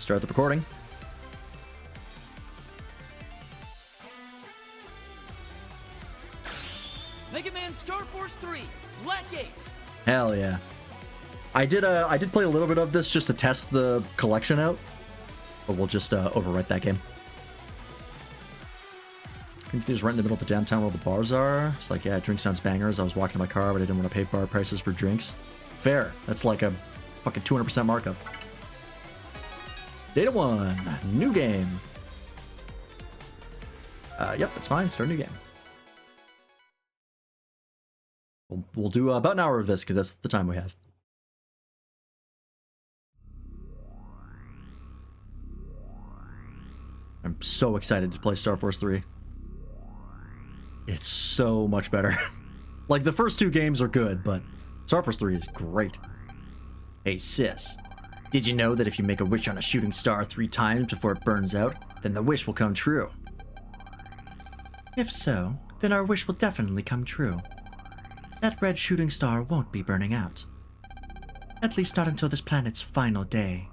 Start the recording. Mega Man Star Force 3, Black Ace. Hell yeah. I did play a little bit of this just to test the collection out, but we'll just overwrite that game. Can you just right in the middle of the downtown where the bars are? It's like, yeah, drink sounds bangers. I was walking to my car, but I didn't want to pay bar prices for drinks. Fair. That's like a fucking 200% markup. Data 1, new game. Yep, that's fine. Start a new game. We'll do about an hour of this because that's the time we have. I'm so excited to play Star Force 3. It's so much better. Like, the first two games are good, but Star Force 3 is great. Hey, sis. Did you know that if you make a wish on a shooting star 3 times before it burns out, then the wish will come true? If so, then our wish will definitely come true. That red shooting star won't be burning out. At least not until this planet's final day.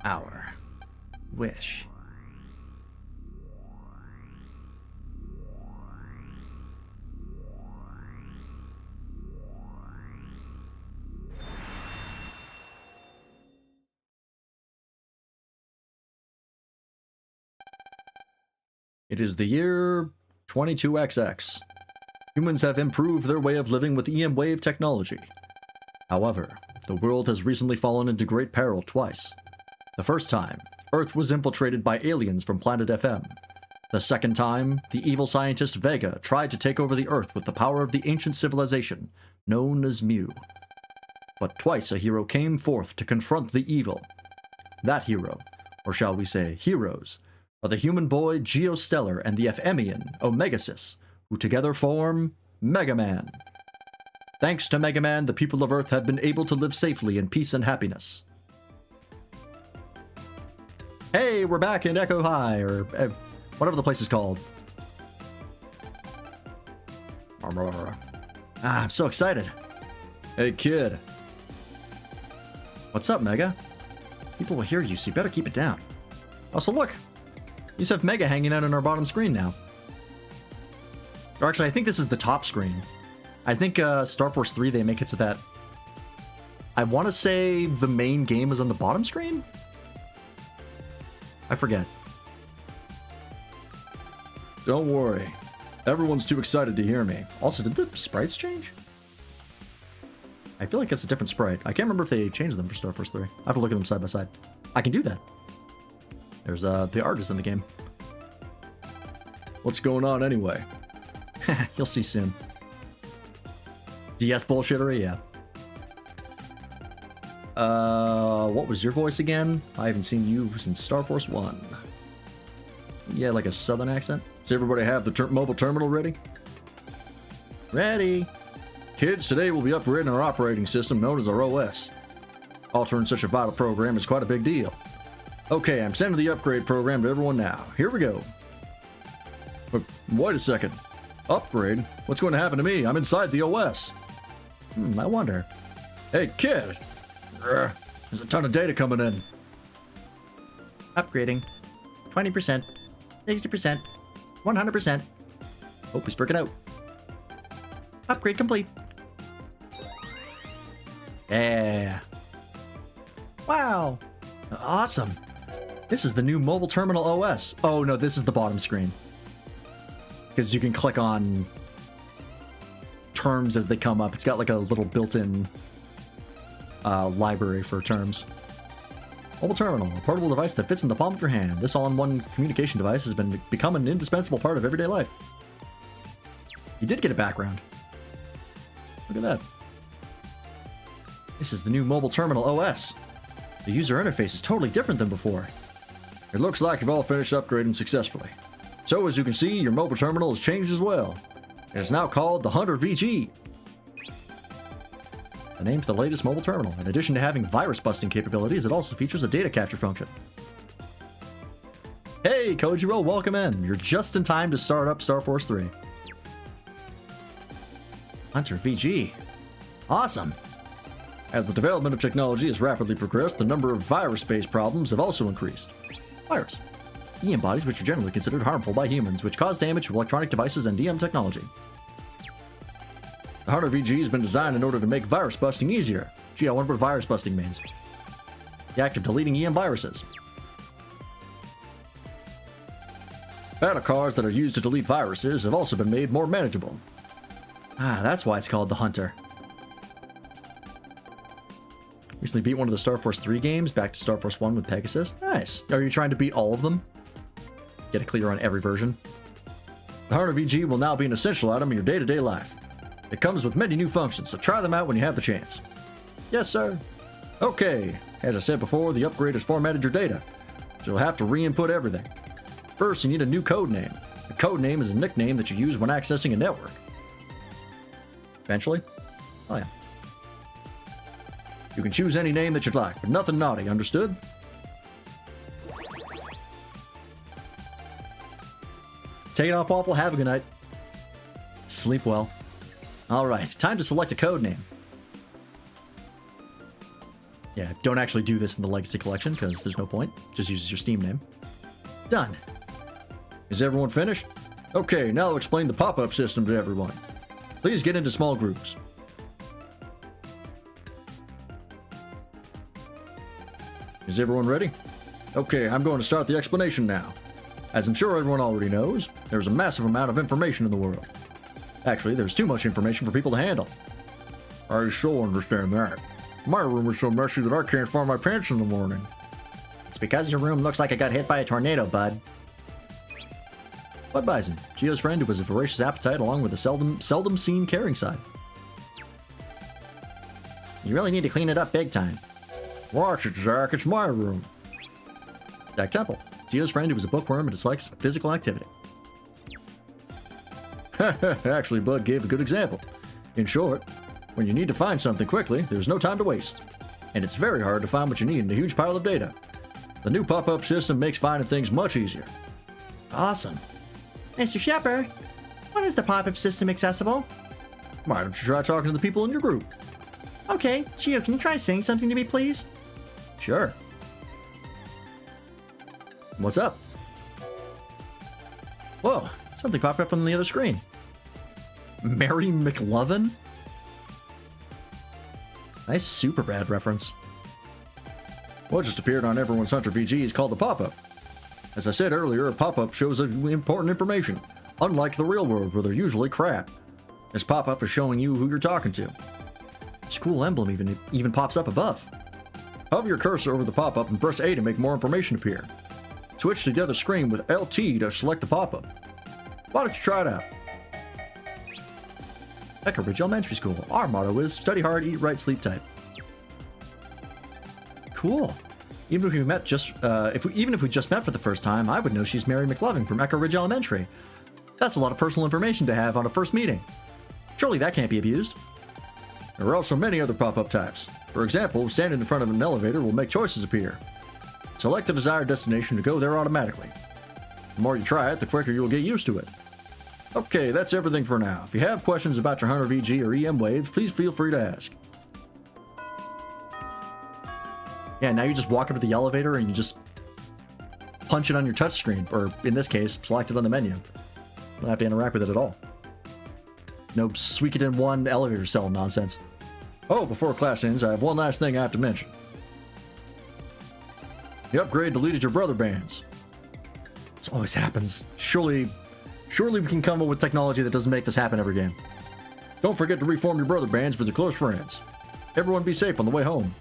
Our wish. It is the year 22XX. Humans have improved their way of living with EM wave technology. However, the world has recently fallen into great peril twice. The first time, Earth was infiltrated by aliens from Planet FM. The second time, the evil scientist Vega tried to take over the Earth with the power of the ancient civilization, known as Mu. But twice a hero came forth to confront the evil. That hero, or shall we say heroes, are the human boy Geostellar and the Ephemian Omegasis, who together form Mega Man. Thanks to Mega Man, the people of Earth have been able to live safely in peace and happiness. Hey, we're back in Echo High, or whatever the place is called. I'm so excited. Hey, kid. What's up, Mega? People will hear you, so you better keep it down. Also, look. You just have Mega hanging out on our bottom screen now. Or actually, I think this is the top screen. I think Star Force 3, they make it so that... I want to say the main game is on the bottom screen? I forget. Don't worry. Everyone's too excited to hear me. Also, did the sprites change? I feel like it's a different sprite. I can't remember if they changed them for Star Force 3. I have to look at them side by side. I can do that. There's the artist in the game. What's going on anyway? You'll see soon. DS bullshittery, yeah. What was your voice again? I haven't seen you since Star Force 1. Yeah, like a southern accent. Does everybody have the mobile terminal ready? Ready. Kids, today we'll be upgrading our operating system known as our OS. Altering such a vital program is quite a big deal. Okay, I'm sending the upgrade program to everyone now. Here we go. Wait a second. Upgrade? What's going to happen to me? I'm inside the OS. I wonder. Hey, kid. There's a ton of data coming in. Upgrading. 20%. 60%. 100%. Oh, he's freaking out. Upgrade complete. Yeah. Wow. Awesome. This is the new mobile terminal OS. Oh, no, this is the bottom screen. Because you can click on terms as they come up. It's got like a little built-in library for terms. Mobile terminal, a portable device that fits in the palm of your hand. This all-in-one communication device has become an indispensable part of everyday life. You did get a background. Look at that. This is the new mobile terminal OS. The user interface is totally different than before. It looks like you've all finished upgrading successfully. So as you can see, your mobile terminal has changed as well. It is now called the Hunter VG. The name for the latest mobile terminal. In addition to having virus busting capabilities, it also features a data capture function. Hey, Kojiro, welcome in. You're just in time to start up Star Force 3. Hunter VG. Awesome. As the development of technology has rapidly progressed, the number of virus-based problems have also increased. Virus. EM bodies which are generally considered harmful by humans, which cause damage to electronic devices and EM technology. The Hunter VG has been designed in order to make virus busting easier. Gee, I wonder what virus busting means. The act of deleting EM viruses. Battle cards that are used to delete viruses have also been made more manageable. Ah, that's why it's called the Hunter. Recently beat one of the Star Force 3 games, back to Star Force 1 with Pegasus. Nice. Are you trying to beat all of them? Get it clear on every version. The Hunter VG will now be an essential item in your day-to-day life. It comes with many new functions, so try them out when you have the chance. Yes, sir. Okay, as I said before, the upgrade has formatted your data, so you'll have to re-input everything. First, you need a new code name. A code name is a nickname that you use when accessing a network. Eventually? Oh yeah. You can choose any name that you'd like, but nothing naughty, understood? Take it off, Waffle. Have a good night. Sleep well. Alright, time to select a code name. Yeah, don't actually do this in the Legacy Collection, because there's no point. Just use your Steam name. Done. Is everyone finished? Okay, now I'll explain the pop-up system to everyone. Please get into small groups. Is everyone ready? Okay, I'm going to start the explanation now. As I'm sure everyone already knows, there's a massive amount of information in the world. Actually, there's too much information for people to handle. I so understand that. My room is so messy that I can't find my pants in the morning. It's because your room looks like it got hit by a tornado, bud. Bud Bison, Gio's friend who has a voracious appetite along with a seldom seen caring side. You really need to clean it up big time. Watch it, Zach, it's my room. Jack Temple, Gio's friend who is a bookworm and dislikes physical activity. Actually, Bud gave a good example. In short, when you need to find something quickly, there's no time to waste. And it's very hard to find what you need in a huge pile of data. The new pop-up system makes finding things much easier. Awesome. Mr. Shepard, when is the pop-up system accessible? Why don't you try talking to the people in your group? Okay, Gio, can you try saying something to me, please? Sure. What's up? Whoa, something popped up on the other screen. Mary McLovin? Nice super bad reference. What just appeared on everyone's Hunter VG is called the pop-up. As I said earlier, a pop-up shows important information, unlike the real world where they're usually crap. This pop-up is showing you who you're talking to. This cool emblem even pops up above. Hover your cursor over the pop-up and press A to make more information appear. Switch to the other screen with LT to select the pop-up. Why don't you try it out? Echo Ridge Elementary School. Our motto is study hard, eat right, sleep tight. Cool. Even if we met just even if we just met for the first time, I would know she's Mary McLovin from Echo Ridge Elementary. That's a lot of personal information to have on a first meeting. Surely that can't be abused. There are also many other pop-up types. For example, standing in front of an elevator will make choices appear. Select the desired destination to go there automatically. The more you try it, the quicker you'll get used to it. Okay, that's everything for now. If you have questions about your Hunter VG or EM Wave, please feel free to ask. Yeah, now you just walk up to the elevator and you just punch it on your touchscreen, or in this case, select it on the menu. You don't have to interact with it at all. No sweep it in one elevator cell nonsense. Oh, before class ends, I have one last thing I have to mention. The upgrade deleted your brother bands. This always happens. Surely we can come up with technology that doesn't make this happen every game. Don't forget to reform your brother bands with your close friends. Everyone be safe on the way home.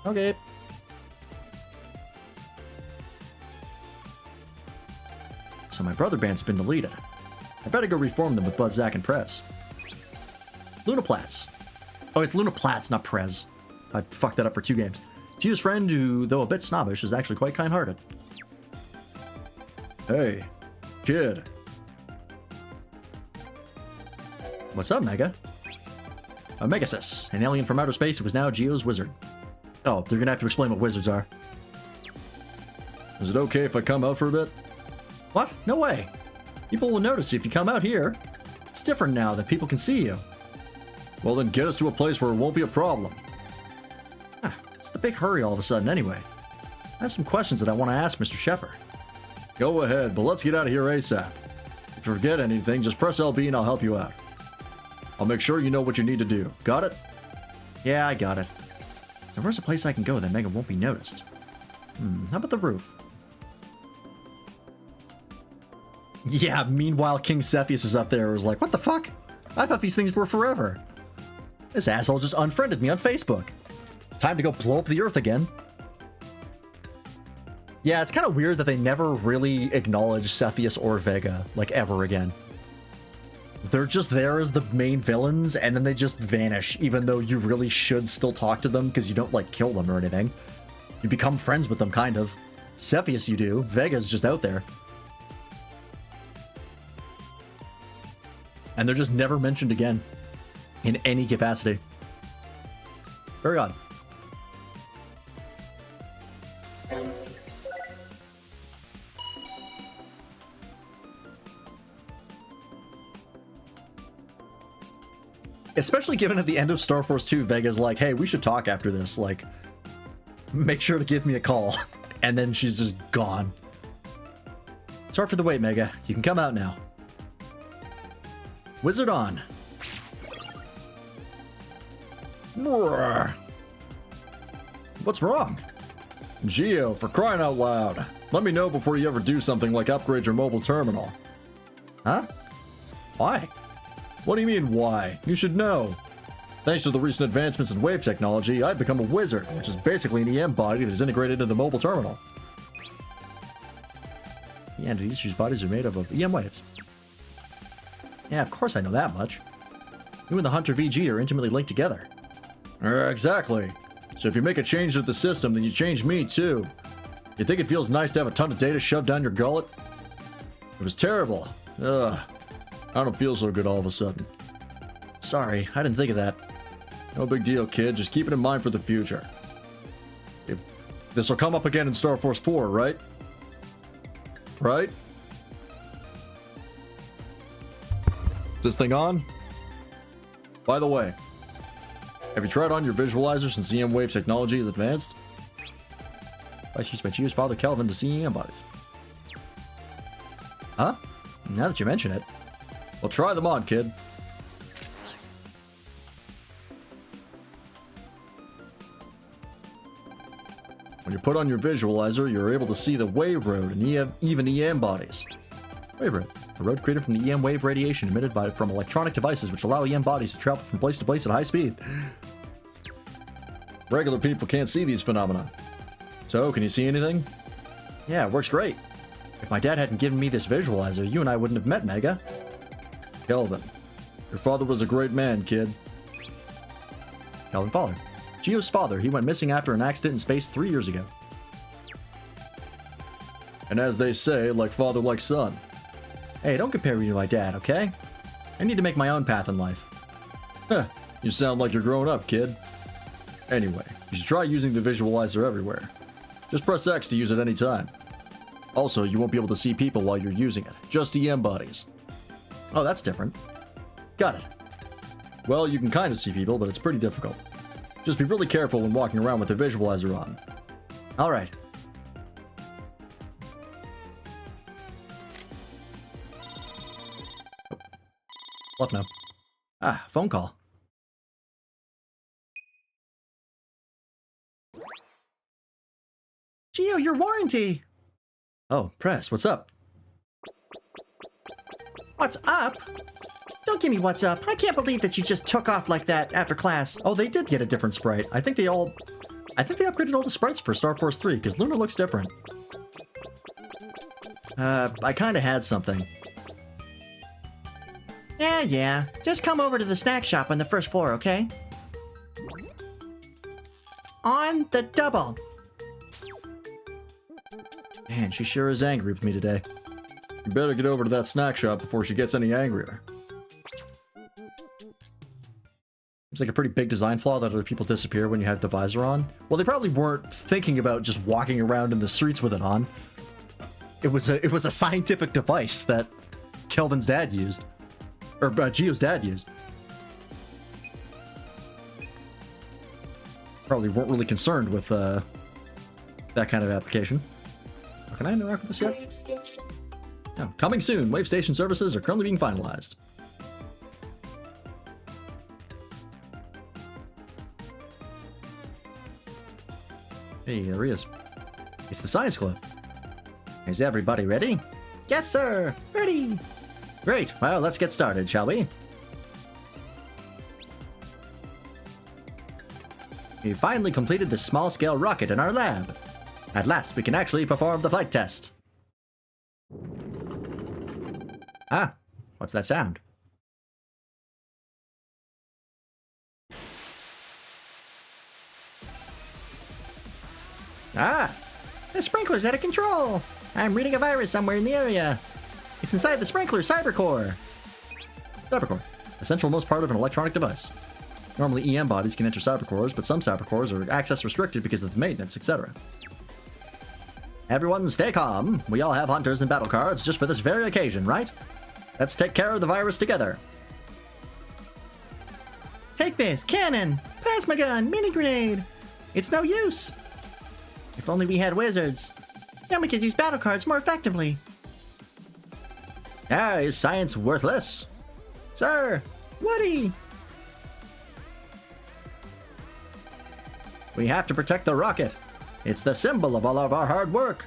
Okay. So my brother band's been deleted. I better go reform them with Bud, Zach, and Prez. Lunaplatz. Oh, it's Lunaplatz, not Prez. I fucked that up for 2 games. Gio's friend, who, though a bit snobbish, is actually quite kind-hearted. Hey, kid. What's up, Mega? Megasis, an alien from outer space who is now Gio's wizard. Oh, they're gonna have to explain what wizards are. Is it okay if I come out for a bit? What? No way. People will notice you if you come out here. It's different now that people can see you. Well, then get us to a place where it won't be a problem. It's the big hurry all of a sudden anyway. I have some questions that I want to ask Mr. Shepard. Go ahead, but let's get out of here ASAP. If you forget anything, just press LB and I'll help you out. I'll make sure you know what you need to do. Got it? Yeah, I got it. So where's a place I can go that Mega won't be noticed? How about the roof? Yeah, meanwhile King Cepheus is up there and was like, what the fuck? I thought these things were forever. This asshole just unfriended me on Facebook. Time to go blow up the earth again. Yeah, it's kind of weird that they never really acknowledge Cepheus or Vega, like, ever again. They're just there as the main villains, and then they just vanish, even though you really should still talk to them, because you don't, like, kill them or anything. You become friends with them, kind of. Cepheus you do. Vega's just out there. And they're just never mentioned again. In any capacity. Very odd. Especially given at the end of Star Force 2, Vega's like, hey, we should talk after this. Like, make sure to give me a call. And then she's just gone. Sorry for the wait, Mega. You can come out now. Wizard on. Roar. What's wrong? Geo, for crying out loud. Let me know before you ever do something like upgrade your mobile terminal. Huh? Why? What do you mean, why? You should know. Thanks to the recent advancements in wave technology, I've become a wizard, which is basically an EM body that is integrated into the mobile terminal. The entities whose bodies are made up of EM waves. Yeah, of course I know that much. You and the Hunter VG are intimately linked together. Exactly. So if you make a change to the system, then you change me too. You think it feels nice to have a ton of data shoved down your gullet? It was terrible. Ugh. I don't feel so good all of a sudden. Sorry, I didn't think of that. No big deal, kid. Just keep it in mind for the future. This will come up again in Star Force 4, right? Right? Is this thing on? By the way, have you tried on your visualizer since EM wave technology is advanced? Device used by Geo's father Kelvin to see EM bodies. Huh? Now that you mention it. Well, try them on, kid. When you put on your visualizer, you're able to see the wave road and even EM bodies. Wave road. A road created from the EM wave radiation emitted from electronic devices which allow EM bodies to travel from place to place at high speed. Regular people can't see these phenomena. So, can you see anything? Yeah, it works great. If my dad hadn't given me this visualizer, you and I wouldn't have met, Mega. Kelvin, your father was a great man, kid. Kelvin father. Geo's father, he went missing after an accident in space 3 years ago. And as they say, like father, like son. Hey, don't compare me to my dad, okay? I need to make my own path in life. Huh, you sound like you're growing up, kid. Anyway, you should try using the visualizer everywhere. Just press X to use it any time. Also, you won't be able to see people while you're using it, just EM bodies. Oh, that's different. Got it. Well, you can kind of see people, but it's pretty difficult. Just be really careful when walking around with the visualizer on. Alright. Oh. Left now. Ah, phone call. Geo, your warranty! Oh, Press, what's up? What's up? Don't give me what's up. I can't believe that you just took off like that after class. Oh, they did get a different sprite. I think they upgraded all the sprites for Star Force 3, because Luna looks different. I kinda had something. Yeah. Just come over to the snack shop on the first floor, okay? On the double. Man, she sure is angry with me today. You better get over to that snack shop before she gets any angrier. Seems like a pretty big design flaw that other people disappear when you have the visor on. Well, they probably weren't thinking about just walking around in the streets with it on. It was a scientific device that Kelvin's dad used, or Gio's dad used. Probably weren't really concerned with that kind of application. Can I interact with this yet? No. Coming soon. Wave station services are currently being finalized. Hey, there he is. It's the science club. Is everybody ready? Yes, sir. Ready. Great. Well, let's get started, shall we? We finally completed the small-scale rocket in our lab. At last, we can actually perform the flight test. Ah, what's that sound? Ah, the sprinkler's out of control. I'm reading a virus somewhere in the area. It's inside the sprinkler cybercore. Cybercore, the centralmost part of an electronic device. Normally EM bodies can enter cybercores, but some cybercores are access restricted because of the maintenance, etc. Everyone stay calm. We all have hunters and battle cards just for this very occasion, right? Let's take care of the virus together. Take this, cannon, plasma gun, mini grenade. It's no use. If only we had wizards. Then we could use battle cards more effectively. Ah, is science worthless? Sir, Woody! We have to protect the rocket. It's the symbol of all of our hard work.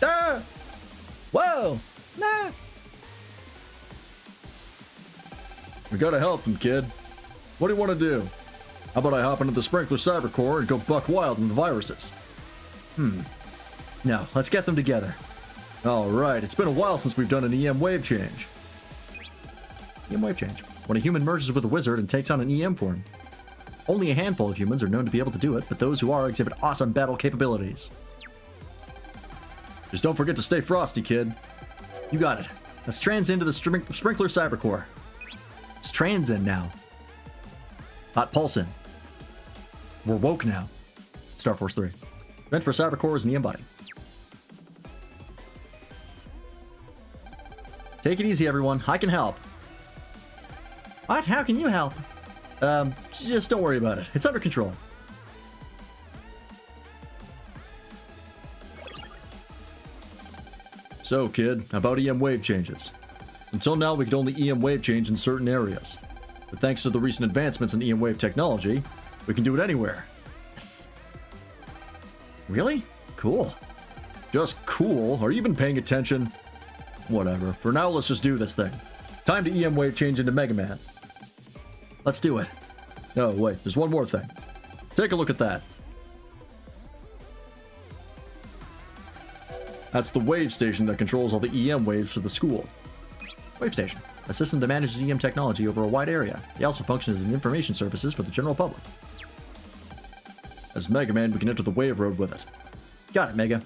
Ah! Whoa! Nah! We gotta help them, kid. What do you want to do? How about I hop into the sprinkler cybercore and go buck wild on the viruses? No, let's get them together. Alright, it's been a while since we've done an EM wave change. EM wave change. When a human merges with a wizard and takes on an EM form. Only a handful of humans are known to be able to do it, but those who are exhibit awesome battle capabilities. Just don't forget to stay frosty, kid. You got it. Let's trans into the sprinkler cybercore. It's trans in now. Hot pulsing. We're woke now. Star Force 3. Meant for cybercores and EM body. Take it easy, everyone. I can help. What? How can you help? Just don't worry about it. It's under control. So, kid, about EM wave changes. Until now, we could only EM wave change in certain areas. But thanks to the recent advancements in EM wave technology, we can do it anywhere. Yes. Really? Cool. Just cool? Are you even paying attention? Whatever. For now, let's just do this thing. Time to EM wave change into Mega Man. Let's do it. Oh, wait, there's one more thing. Take a look at that. That's the wave station that controls all the EM waves for the school. Wave station, a system that manages EM technology over a wide area. It also functions as an information services for the general public. As Mega Man, we can enter the wave road with it. Got it, Mega.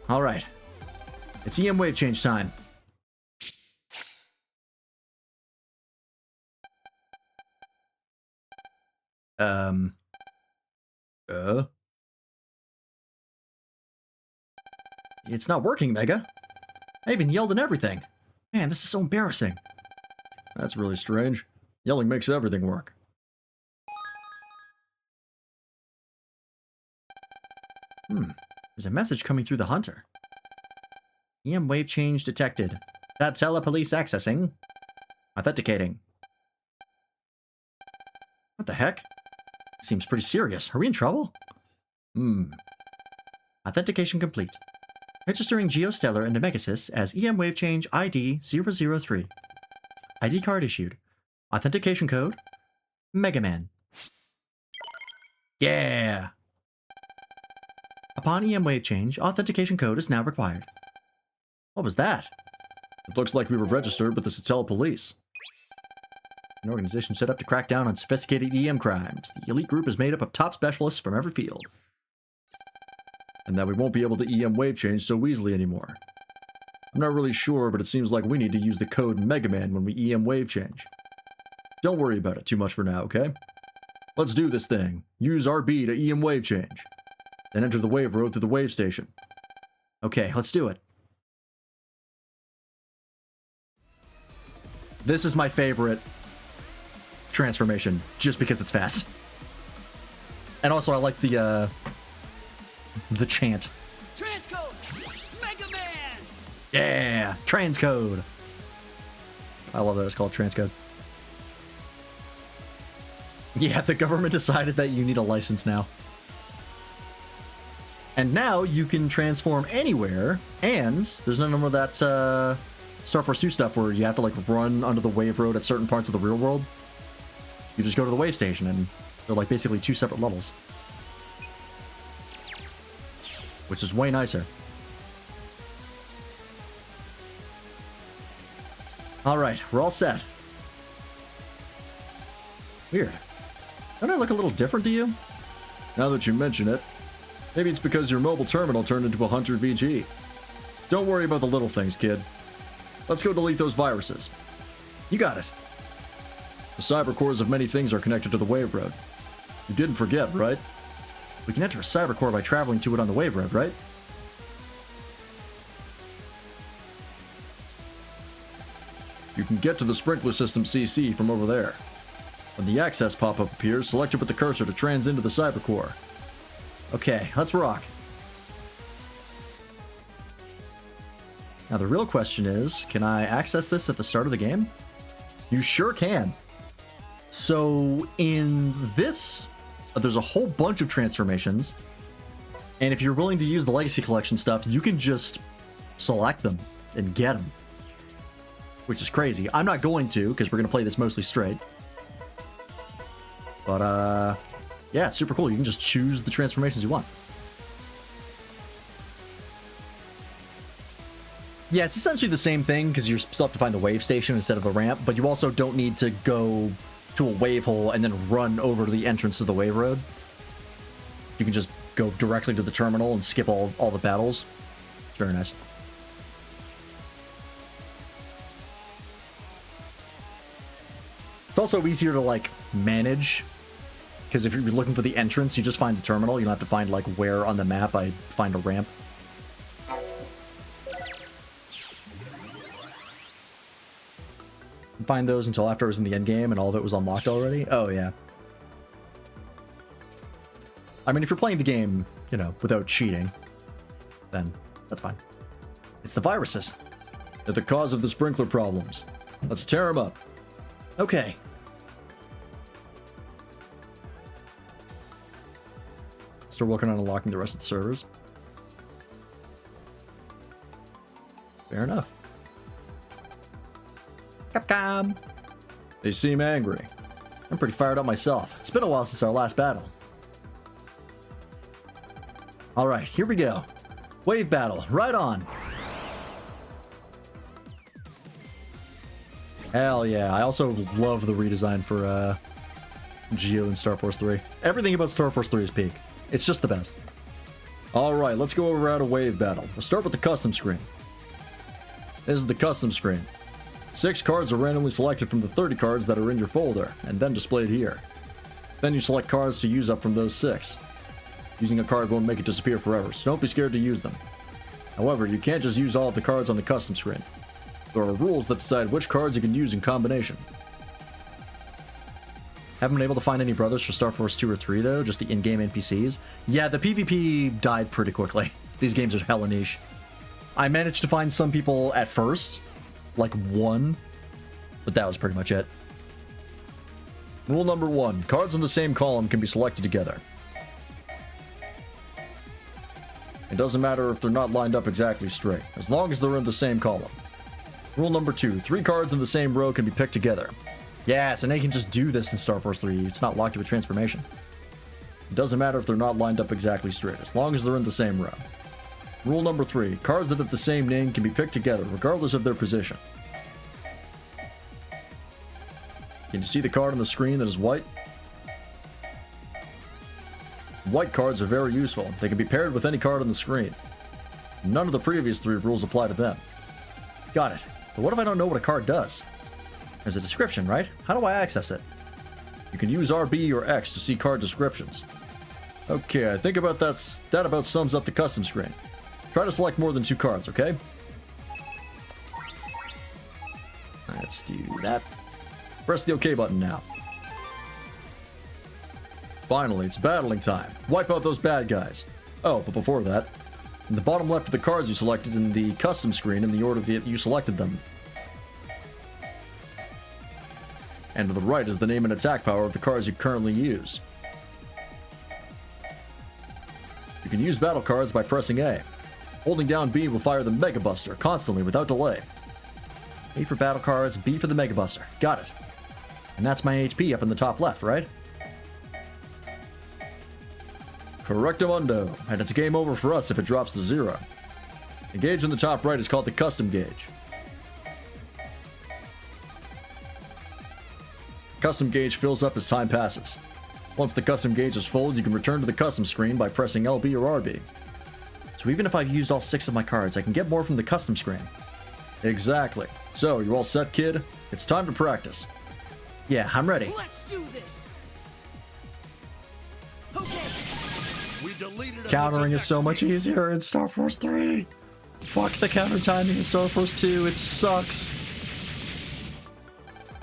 Alright. It's EM wave change time. It's not working, Mega. I even yelled and everything. Man, this is so embarrassing. That's really strange. Yelling makes everything work. There's a message coming through the hunter. EM wave change detected. Tele police accessing. Authenticating. What the heck? Seems pretty serious. Are we in trouble? Authentication complete. Registering GeoStellar and Nemesis as EM wave change ID 003. ID card issued. Authentication code. Mega Man. Yeah! Upon EM wave change, authentication code is now required. What was that? It looks like we were registered with the Satella Police. An organization set up to crack down on sophisticated EM crimes. The elite group is made up of top specialists from every field. And that we won't be able to EM wave change so easily anymore. I'm not really sure, but it seems like we need to use the code Mega Man when we EM wave change. Don't worry about it too much for now, okay? Let's do this thing. Use RB to EM wave change. Then enter the wave road through the wave station. Okay, let's do it. This is my favorite transformation, just because it's fast. And also, I like the chant. Transcode! Mega Man! Yeah! Transcode! I love that it's called Transcode. Yeah, the government decided that you need a license now. And now you can transform anywhere, and there's no more of that Star Force 2 stuff where you have to like run under the wave road at certain parts of the real world. You just go to the wave station, and they're like basically 2 separate levels. Which is way nicer. Alright, we're all set. Weird. Don't I look a little different to you? Now that you mention it, maybe it's because your mobile terminal turned into a Hunter VG. Don't worry about the little things, kid. Let's go delete those viruses. You got it. The cyber cores of many things are connected to the wave road. You didn't forget, right? We can enter a cyber core by traveling to it on the wave road, right? You can get to the sprinkler system CC from over there. When the access pop-up appears, select it with the cursor to trans into the cyber core. Okay, let's rock. Now the real question is, can I access this at the start of the game? You sure can. So in this, there's a whole bunch of transformations. And if you're willing to use the Legacy Collection stuff, you can just select them and get them. Which is crazy. I'm not going to, because we're going to play this mostly straight. But, yeah, it's super cool. You can just choose the transformations you want. Yeah, it's essentially the same thing, because you still have to find the wave station instead of the ramp, but you also don't need to go to a wave hole and then run over to the entrance to the wave road. You can just go directly to the terminal and skip all the battles. It's very nice. It's also easier to, like, manage, because if you're looking for the entrance, you just find the terminal. You don't have to find, like, where on the map I find a ramp. Find those until after I was in the end game and all of it was unlocked already. Oh, yeah. I mean, if you're playing the game, you know, without cheating, then that's fine. It's the viruses. They're the cause of the sprinkler problems. Let's tear them up. Okay. Still working on unlocking the rest of the servers. Fair enough. Capcom! They seem angry. I'm pretty fired up myself. It's been a while since our last battle. Alright, here we go. Wave battle, right on. Hell yeah. I also love the redesign for Geo in Star Force 3. Everything about Star Force 3 is peak. It's just the best. Alright, let's go over a wave battle. We'll start with the custom screen. This is the custom screen. 6 cards are randomly selected from the 30 cards that are in your folder, and then displayed here. Then you select cards to use up from those 6. Using a card won't make it disappear forever, so don't be scared to use them. However, you can't just use all of the cards on the custom screen. There are rules that decide which cards you can use in combination. Haven't been able to find any brothers for Star Force 2 or 3 though, just the in-game NPCs. Yeah, the PvP died pretty quickly. These games are hella niche. I managed to find some people at first, like 1, but that was pretty much it. Rule number 1, cards in the same column can be selected together. It doesn't matter if they're not lined up exactly straight, as long as they're in the same column. Rule number 2, 3 cards in the same row can be picked together. Yeah, so now you can just do this in Star Force 3, it's not locked to a transformation. It doesn't matter if they're not lined up exactly straight, as long as they're in the same row. Rule number 3, cards that have the same name can be picked together, regardless of their position. Can you see the card on the screen that is white? White cards are very useful. They can be paired with any card on the screen. None of the previous 3 rules apply to them. Got it. But what if I don't know what a card does? There's a description, right? How do I access it? You can use RB or X to see card descriptions. Okay, I think about that about sums up the custom screen. Try to select more than 2 cards, okay? Let's do that. Press the OK button now. Finally, it's battling time. Wipe out those bad guys. Oh, but before that, in the bottom left of the cards you selected in the custom screen in the order that you selected them. And to the right is the name and attack power of the cards you currently use. You can use battle cards by pressing A. Holding down B will fire the Mega Buster constantly without delay. A for battle cards, B for the Mega Buster. Got it. And that's my HP up in the top left, right? Correctamundo. And it's game over for us if it drops to 0. The gauge in the top right is called the custom gauge. Custom gauge fills up as time passes. Once the custom gauge is full, you can return to the custom screen by pressing LB or RB. So even if I've used all 6 of my cards, I can get more from the custom screen. Exactly. So, you all set, kid? It's time to practice. Yeah, I'm ready. Let's do this. Okay. We deleted them. Countering is so much week. easier in Star Force 3. Fuck the counter timing in Star Force 2. It sucks.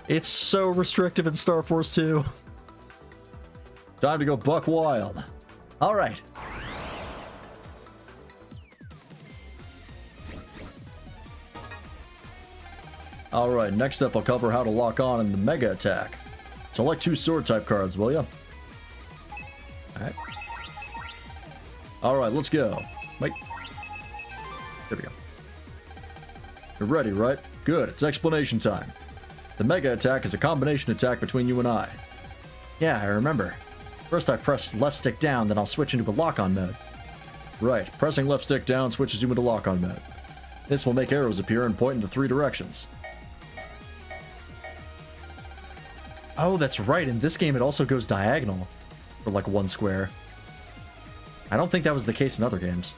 It's so restrictive in Star Force 2. Time to go buck wild. All right. All right, next up I'll cover how to lock on in the Mega Attack. Select 2 sword type cards, will ya? Alright. Alright, let's go. Wait. There we go. You're ready, right? Good, it's explanation time. The Mega Attack is a combination attack between you and I. Yeah, I remember. First I press left stick down, then I'll switch into a lock-on mode. Right, pressing left stick down switches you into lock-on mode. This will make arrows appear and point in the 3 directions. Oh, that's right. In this game, it also goes diagonal for like 1 square. I don't think that was the case in other games.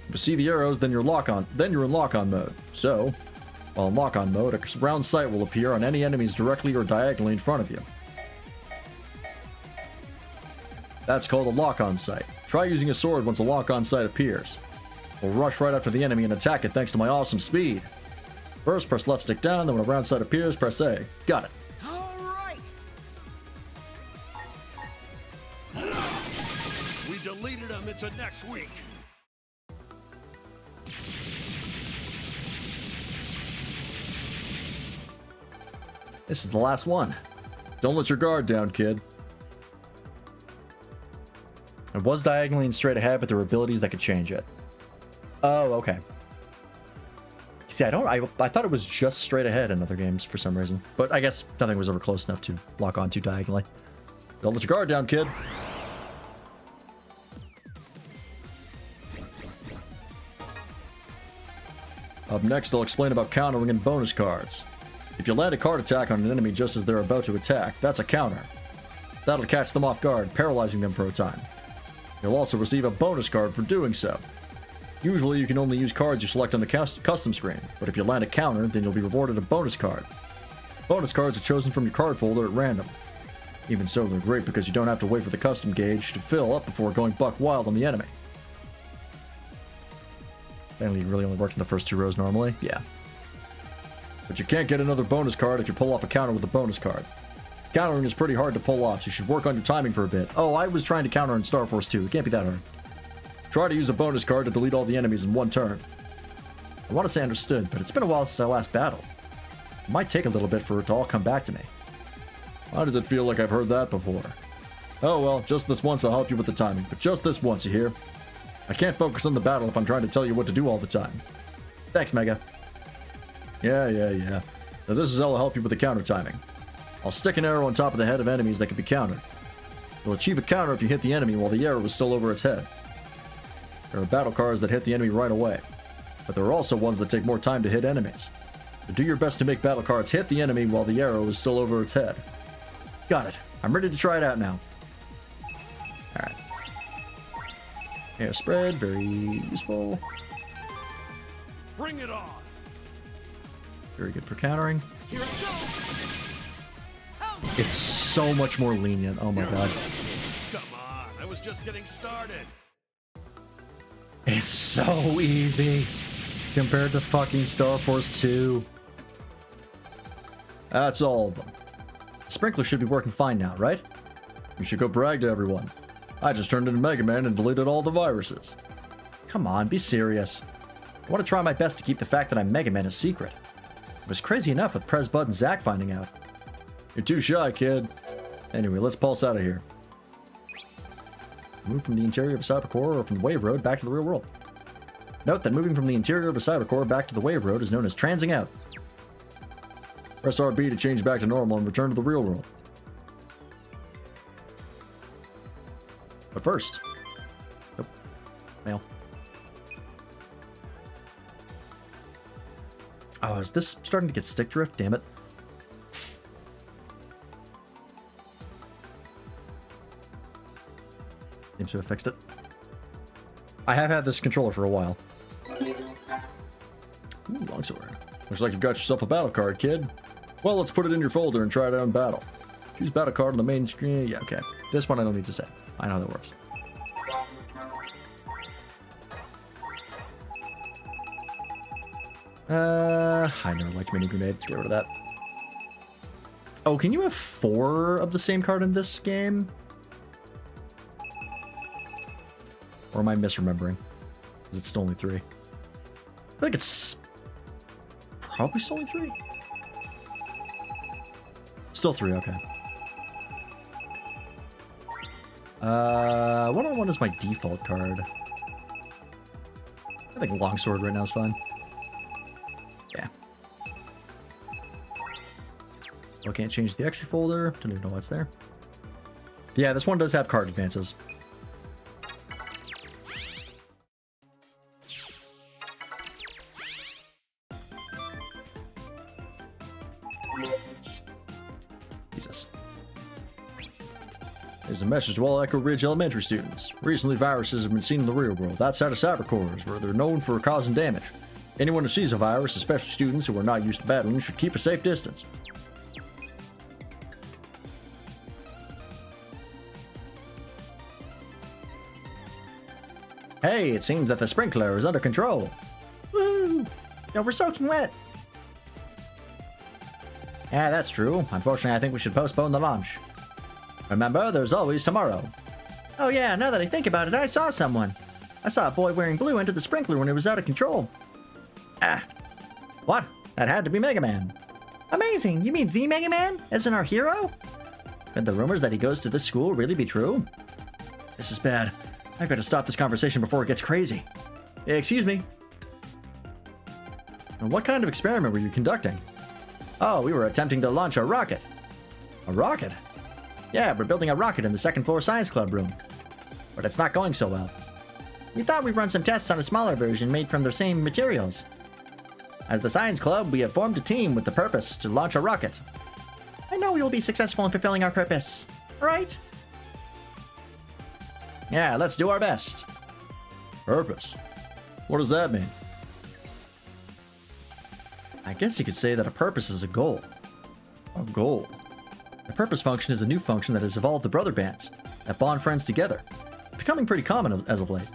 If you see the arrows, then you're in lock-on mode. So, while in lock-on mode, a round sight will appear on any enemies directly or diagonally in front of you. That's called a lock-on sight. Try using a sword once a lock-on sight appears. We'll rush right up to the enemy and attack it thanks to my awesome speed. First, press left stick down, then when a round sight appears, press A. Got it. We deleted them into next week. This is the last one. Don't let your guard down, kid. It was diagonally and straight ahead, but there were abilities that could change it. Oh, okay. See, I thought it was just straight ahead in other games for some reason. But I guess nothing was ever close enough to lock onto diagonally. Don't let your guard down, kid. Up next, I'll explain about countering and bonus cards. If you land a card attack on an enemy just as they're about to attack, that's a counter. That'll catch them off guard, paralyzing them for a time. You'll also receive a bonus card for doing so. Usually, you can only use cards you select on the custom screen, but if you land a counter, then you'll be rewarded a bonus card. Bonus cards are chosen from your card folder at random. Even so, they're great because you don't have to wait for the custom gauge to fill up before going buck wild on the enemy. Apparently, it really only works in the first 2 rows normally. Yeah. But you can't get another bonus card if you pull off a counter with a bonus card. Countering is pretty hard to pull off, so you should work on your timing for a bit. Oh, I was trying to counter in Star Force 2. It can't be that hard. Try to use a bonus card to delete all the enemies in 1 turn. I want to say understood, but it's been a while since I last battled. It might take a little bit for it to all come back to me. Why does it feel like I've heard that before? Oh well, just this once I'll help you with the timing, but just this once, you hear? I can't focus on the battle if I'm trying to tell you what to do all the time. Thanks, Mega. Yeah. Now this is how I'll help you with the counter timing. I'll stick an arrow on top of the head of enemies that can be countered. You'll achieve a counter if you hit the enemy while the arrow is still over its head. There are battle cards that hit the enemy right away, but there are also ones that take more time to hit enemies. So do your best to make battle cards hit the enemy while the arrow is still over its head. Got it. I'm ready to try it out now. Alright. Air spread, very useful. Bring it on. Very good for countering. Here I go. It's so much more lenient. Oh my god. Come on, I was just getting started. It's so easy compared to fucking Star Force 2. That's all of them. Sprinkler should be working fine now, right? You should go brag to everyone. I just turned into Mega Man and deleted all the viruses. Come on, be serious. I want to try my best to keep the fact that I'm Mega Man a secret. It was crazy enough with Prez Bud and Zack finding out. You're too shy, kid. Anyway, let's pulse out of here. Move from the interior of a Cybercore or from the Wave Road back to the real world. Note that moving from the interior of a Cybercore back to the Wave Road is known as transing out. Press RB to change back to normal and return to the real world. But first... Oh, mail. Oh, is this starting to get stick drift? Damn it. Seems to have fixed it. I have had this controller for a while. Ooh, longsword. Looks like you've got yourself a battle card, kid. Well, let's put it in your folder and try it out in battle. Choose battle card on the main screen. Yeah, okay. This one I don't need to say. I know how that works. I never liked mini grenades. Get rid of that. Oh, can you have 4 of the same card in this game? Or am I misremembering? Is it still only 3? I think it's probably still only 3. Still 3, okay. 1-on-1 is my default card. I think longsword right now is fine. Yeah. I can't change the extra folder. Don't even know what's there. Yeah, this one does have card advances. Jesus. There's a message to all Echo Ridge Elementary students. Recently, viruses have been seen in the real world, outside of cybercores, where they're known for causing damage. Anyone who sees a virus, especially students who are not used to battling, should keep a safe distance. Hey, it seems that the sprinkler is under control. Woo! Yo, we're soaking wet. Yeah, that's true. Unfortunately, I think we should postpone the launch. Remember, there's always tomorrow. Oh yeah, now that I think about it, I saw someone. I saw a boy wearing blue enter the sprinkler when it was out of control. Ah. What? That had to be Mega Man. Amazing! You mean the Mega Man? As in our hero? Could the rumors that he goes to this school really be true? This is bad. I better stop this conversation before it gets crazy. Excuse me. What kind of experiment were you conducting? Oh, we were attempting to launch a rocket. A rocket? Yeah, we're building a rocket in the second floor science club room. But it's not going so well. We thought we'd run some tests on a smaller version made from the same materials. As the science club, we have formed a team with the purpose to launch a rocket. I know we will be successful in fulfilling our purpose. Right? Yeah, let's do our best. Purpose? What does that mean? I guess you could say that a purpose is a goal. A goal? The purpose function is a new function that has evolved the brother bands that bond friends together, becoming pretty common as of late.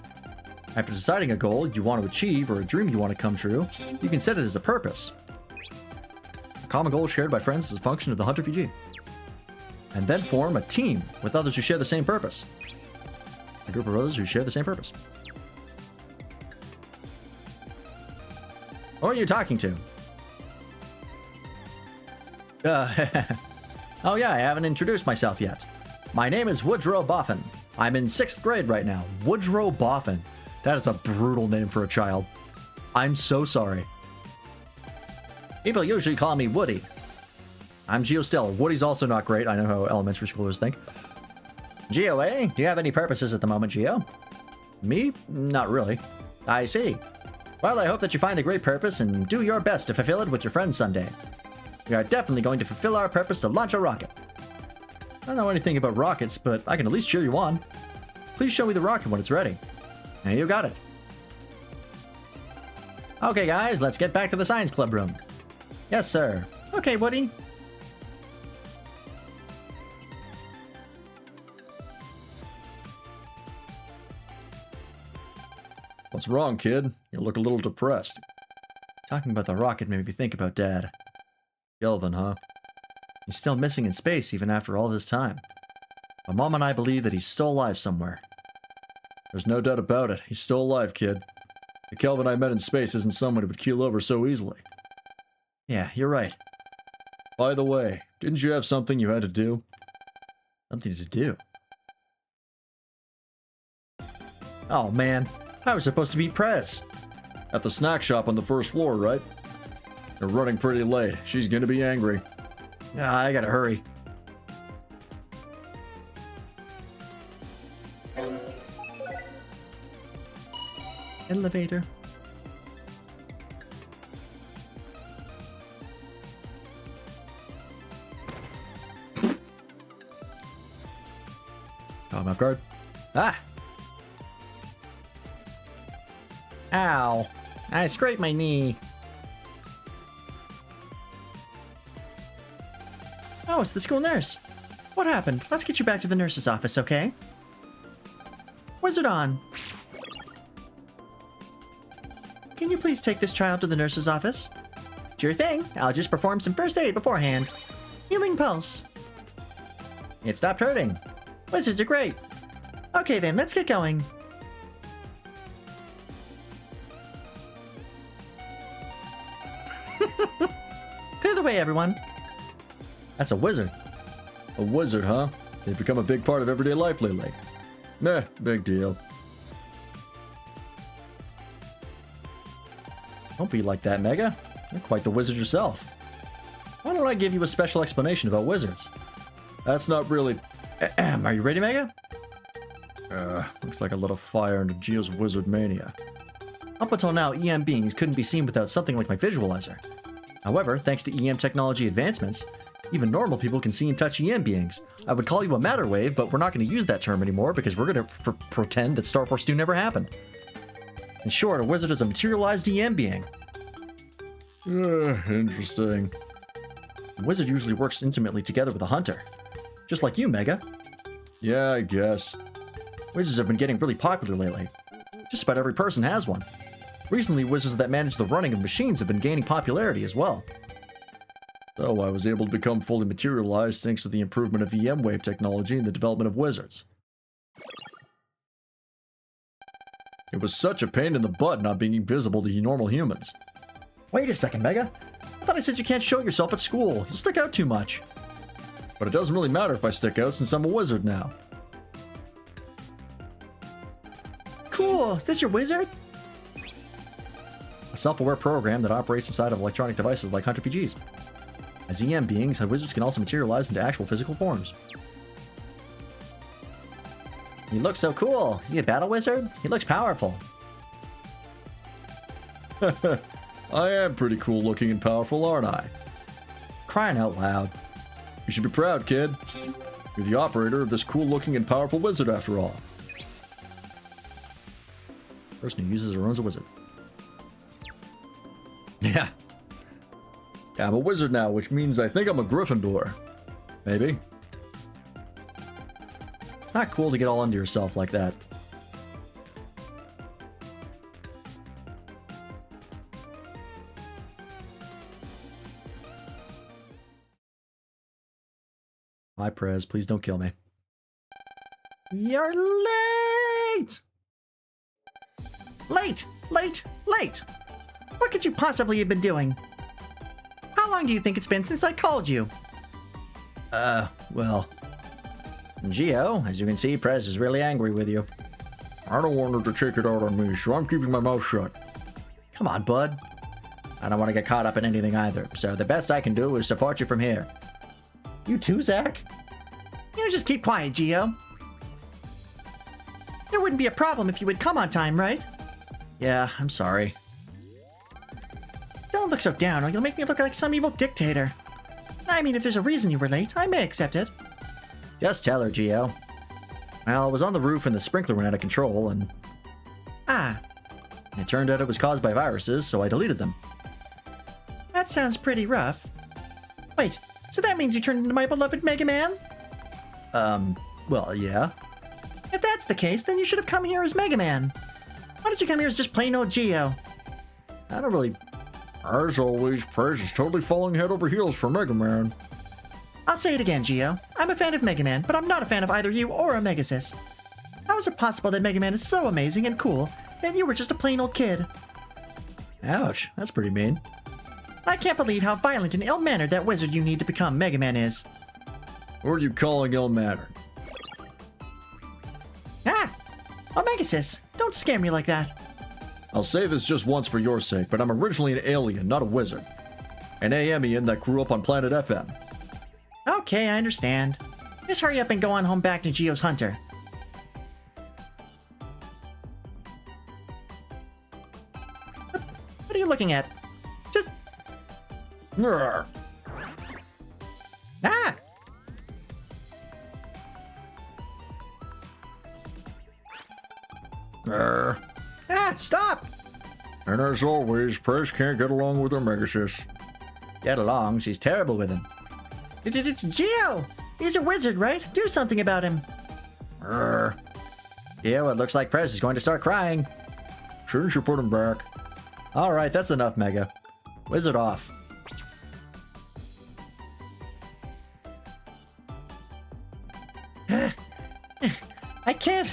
After deciding a goal you want to achieve or a dream you want to come true, you can set it as a purpose. A common goal shared by friends is a function of the Hunt RPG. And then form a team with others who share the same purpose. A group of others who share the same purpose. Who are you talking to? Oh yeah, I haven't introduced myself yet. My name is Woodrow Boffin. I'm in 6th grade right now. Woodrow Boffin. That is a brutal name for a child. I'm so sorry. People usually call me Woody. I'm Geo Stellar. Woody's also not great. I know how elementary schoolers think. Geo, eh? Do you have any purposes at the moment, Geo? Me? Not really. I see. Well, I hope that you find a great purpose and do your best to fulfill it with your friends someday. We are definitely going to fulfill our purpose to launch a rocket. I don't know anything about rockets, but I can at least cheer you on. Please show me the rocket when it's ready. And you got it. Okay, guys, let's get back to the science club room. Yes, sir. Okay, Woody. What's wrong, kid? You look a little depressed. Talking about the rocket made me think about Dad. Kelvin, huh? He's still missing in space even after all this time. My mom and I believe that he's still alive somewhere. There's no doubt about it. He's still alive, kid. The Kelvin I met in space isn't someone who would keel over so easily. Yeah, you're right. By the way, didn't you have something you had to do? Something to do? Oh man, I was supposed to meet Prez. At the snack shop on the first floor, right? They're running pretty late. She's gonna be angry. Yeah, I gotta hurry. Elevator. I'm off guard. Ah! Ow! I scraped my knee. Oh, it's the school nurse. What happened? Let's get you back to the nurse's office, okay? Wizard on. Can you please take this child to the nurse's office? Sure thing. I'll just perform some first aid beforehand. Healing pulse. It stopped hurting. Wizards are great. Okay then, let's get going. Clear the way, everyone. That's a wizard. A wizard, huh? They've become a big part of everyday life lately. Meh, big deal. Don't be like that, Mega. You're quite the wizard yourself. Why don't I give you a special explanation about wizards? That's not really... Are you ready, Mega? Looks like a little fire into Geo's wizard mania. Up until now, EM beings couldn't be seen without something like my visualizer. However, thanks to EM technology advancements, even normal people can see and touch EM beings. I would call you a matter wave, but we're not going to use that term anymore because we're going to pretend that Star Force 2 never happened. In short, a wizard is a materialized EM being. Interesting. A wizard usually works intimately together with a hunter. Just like you, Mega. Yeah, I guess. Wizards have been getting really popular lately. Just about every person has one. Recently, wizards that manage the running of machines have been gaining popularity as well. So I was able to become fully materialized thanks to the improvement of EM wave technology and the development of wizards. It was such a pain in the butt not being invisible to normal humans. Wait a second, Mega. I thought I said you can't show yourself at school. You'll stick out too much. But it doesn't really matter if I stick out since I'm a wizard now. Cool. Is this your wizard? A self-aware program that operates inside of electronic devices like Hunter PGs. As EM beings, wizards can also materialize into actual physical forms. He looks so cool. Is he a battle wizard? He looks powerful. I am pretty cool looking and powerful, aren't I? Crying out loud. You should be proud, kid. You're the operator of this cool looking and powerful wizard after all. Person who uses her owns a wizard. Yeah. Yeah, I'm a wizard now, which means I think I'm a Gryffindor. Maybe. It's not cool to get all under yourself like that. Hi, Prez. Please don't kill me. You're late! Late! Late! Late! What could you possibly have been doing? How long do you think it's been since I called you? Well... Geo, as you can see, Prez is really angry with you. I don't want her to take it out on me, so I'm keeping my mouth shut. Come on, bud. I don't want to get caught up in anything either, so the best I can do is support you from here. You too, Zach? You just keep quiet, Geo. There wouldn't be a problem if you would come on time, right? Yeah, I'm sorry. Don't look so down or you'll make me look like some evil dictator. I mean, if there's a reason you were late, I may accept it. Just tell her, Geo. Well, I was on the roof and the sprinkler went out of control and... Ah. It turned out it was caused by viruses, so I deleted them. That sounds pretty rough. Wait, so that means you turned into my beloved Mega Man? Well, yeah. If that's the case, then you should have come here as Mega Man. Why did you come here as just plain old Geo? I don't really... As always, Prez is totally falling head over heels for Mega Man. I'll say it again, Geo. I'm a fan of Mega Man, but I'm not a fan of either you or Omegasys. How is it possible that Mega Man is so amazing and cool, and you were just a plain old kid? Ouch, that's pretty mean. I can't believe how violent and ill-mannered that wizard you need to become Mega Man is. What are you calling ill-mannered? Ah! Omegasys, don't scare me like that. I'll say this just once for your sake, but I'm originally an alien, not a wizard. An AMian that grew up on Planet FM. Okay, I understand. Just hurry up and go on home back to Geo's Hunter. What are you looking at? Just... Grr. Ah! Grr. Ah, stop! And as always, Prez can't get along with Omegasys. Get along, she's terrible with him. Geo! He's a wizard, right? Do something about him. Grr. Geo, it looks like Prez is going to start crying. Shouldn't you put him back? Alright, that's enough, Mega. Wizard off. I can't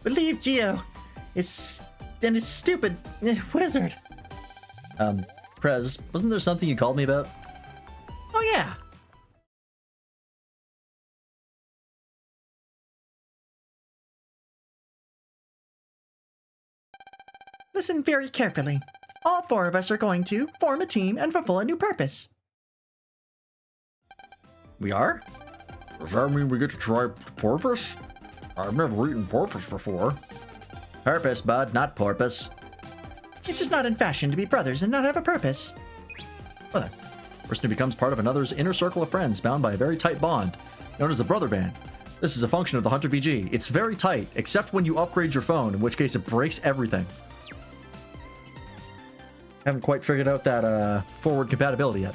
believe Geo is and his stupid wizard. Prez, wasn't there something you called me about? Oh yeah. Listen very carefully. All four of us are going to form a team and fulfill a new purpose. We are? Does that mean we get to try porpoise? I've never eaten porpoise before. Purpose, bud, not porpoise. It's just not in fashion to be brothers and not have a purpose. Well then, person who becomes part of another's inner circle of friends bound by a very tight bond, known as a brother band. This is a function of the Hunter VG. It's very tight, except when you upgrade your phone, in which case it breaks everything. Haven't quite figured out that forward compatibility yet.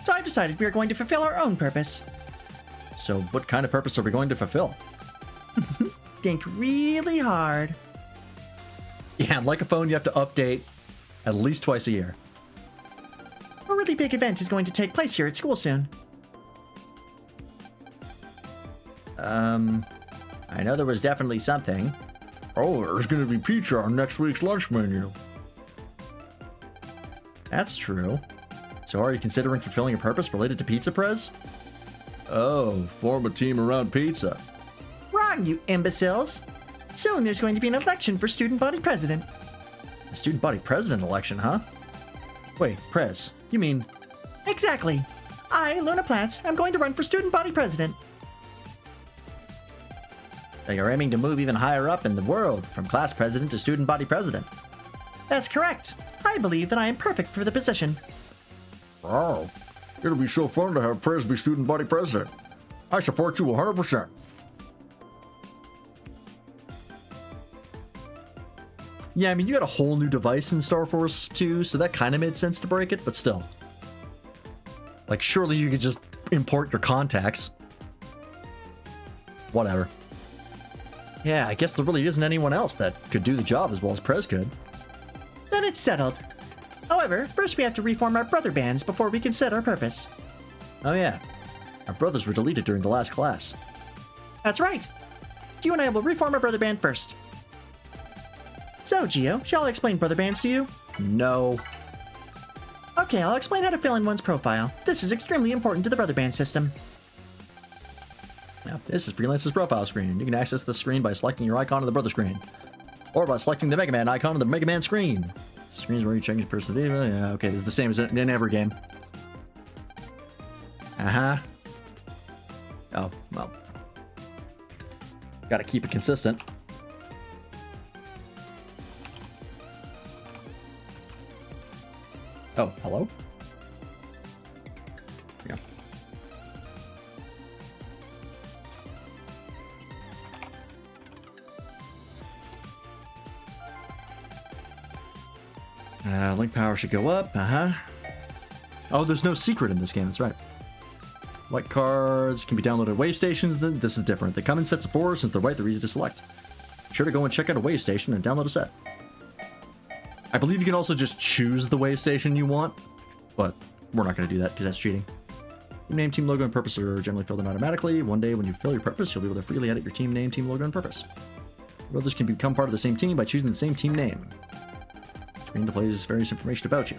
So I've decided we are going to fulfill our own purpose. So what kind of purpose are we going to fulfill? Think really hard. Yeah, like a phone, you have to update at least twice a year. A really big event is going to take place here at school soon. I know there was definitely something. Oh, there's going to be pizza on next week's lunch menu. That's true. So are you considering fulfilling a purpose related to pizza, Prez? Oh, form a team around pizza. Wrong, you imbeciles. Soon there's going to be an election for student body president. A student body president election, huh? Wait, Prez, you mean... Exactly. I, Luna Platts, am going to run for student body president. So you're aiming to move even higher up in the world, from class president to student body president. That's correct. I believe that I am perfect for the position. Wow. It'll be so fun to have Prez be student body president. I support you 100%. Yeah, I mean, you got a whole new device in Star Force 2, so that kind of made sense to break it, but still. Like, surely you could just import your contacts. Whatever. Yeah, I guess there really isn't anyone else that could do the job as well as Prez could. Then it's settled. However, first we have to reform our brother bands before we can set our purpose. Oh yeah, our brothers were deleted during the last class. That's right. Geo and I will reform our brother band first. So, Geo, shall I explain brother bands to you? No. Okay, I'll explain how to fill in one's profile. This is extremely important to the brother band system. Now, this is Freelance's profile screen. You can access the screen by selecting your icon on the brother screen, or by selecting the Mega Man icon on the Mega Man screen. Screens where you change your personality. Yeah, okay, it's the same as in every game. Uh-huh. Oh, well. Gotta keep it consistent. Oh, hello? Yeah. Link power should go up. Uh-huh. Oh, there's no secret in this game. That's right. White cards can be downloaded at wave stations. Then this is different. They come in sets of 4. Since they're white, they're easy to select. be sure to go and check out a wave station and download a set. I believe you can also just choose the wave station you want, but we're not going to do that because that's cheating. Team name, team logo, and purpose are generally filled in automatically. One day when you fill your purpose, you'll be able to freely edit your team name, team logo, and purpose. Brothers can become part of the same team by choosing the same team name. Screen displays various information about you.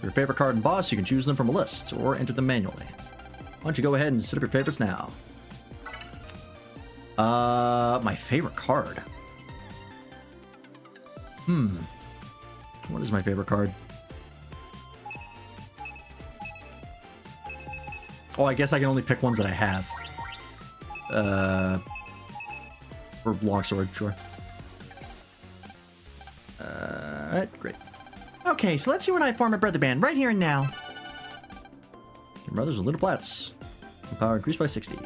Your favorite card and boss, you can choose them from a list or enter them manually. Why don't you go ahead and set up your favorites now? My favorite card. What is my favorite card? Oh, I guess I can only pick ones that I have. Or longsword, sure. Alright, great. Okay, so let's you and I form a brother band right here and now. Your brothers are Luna Platts. Power increased by 60.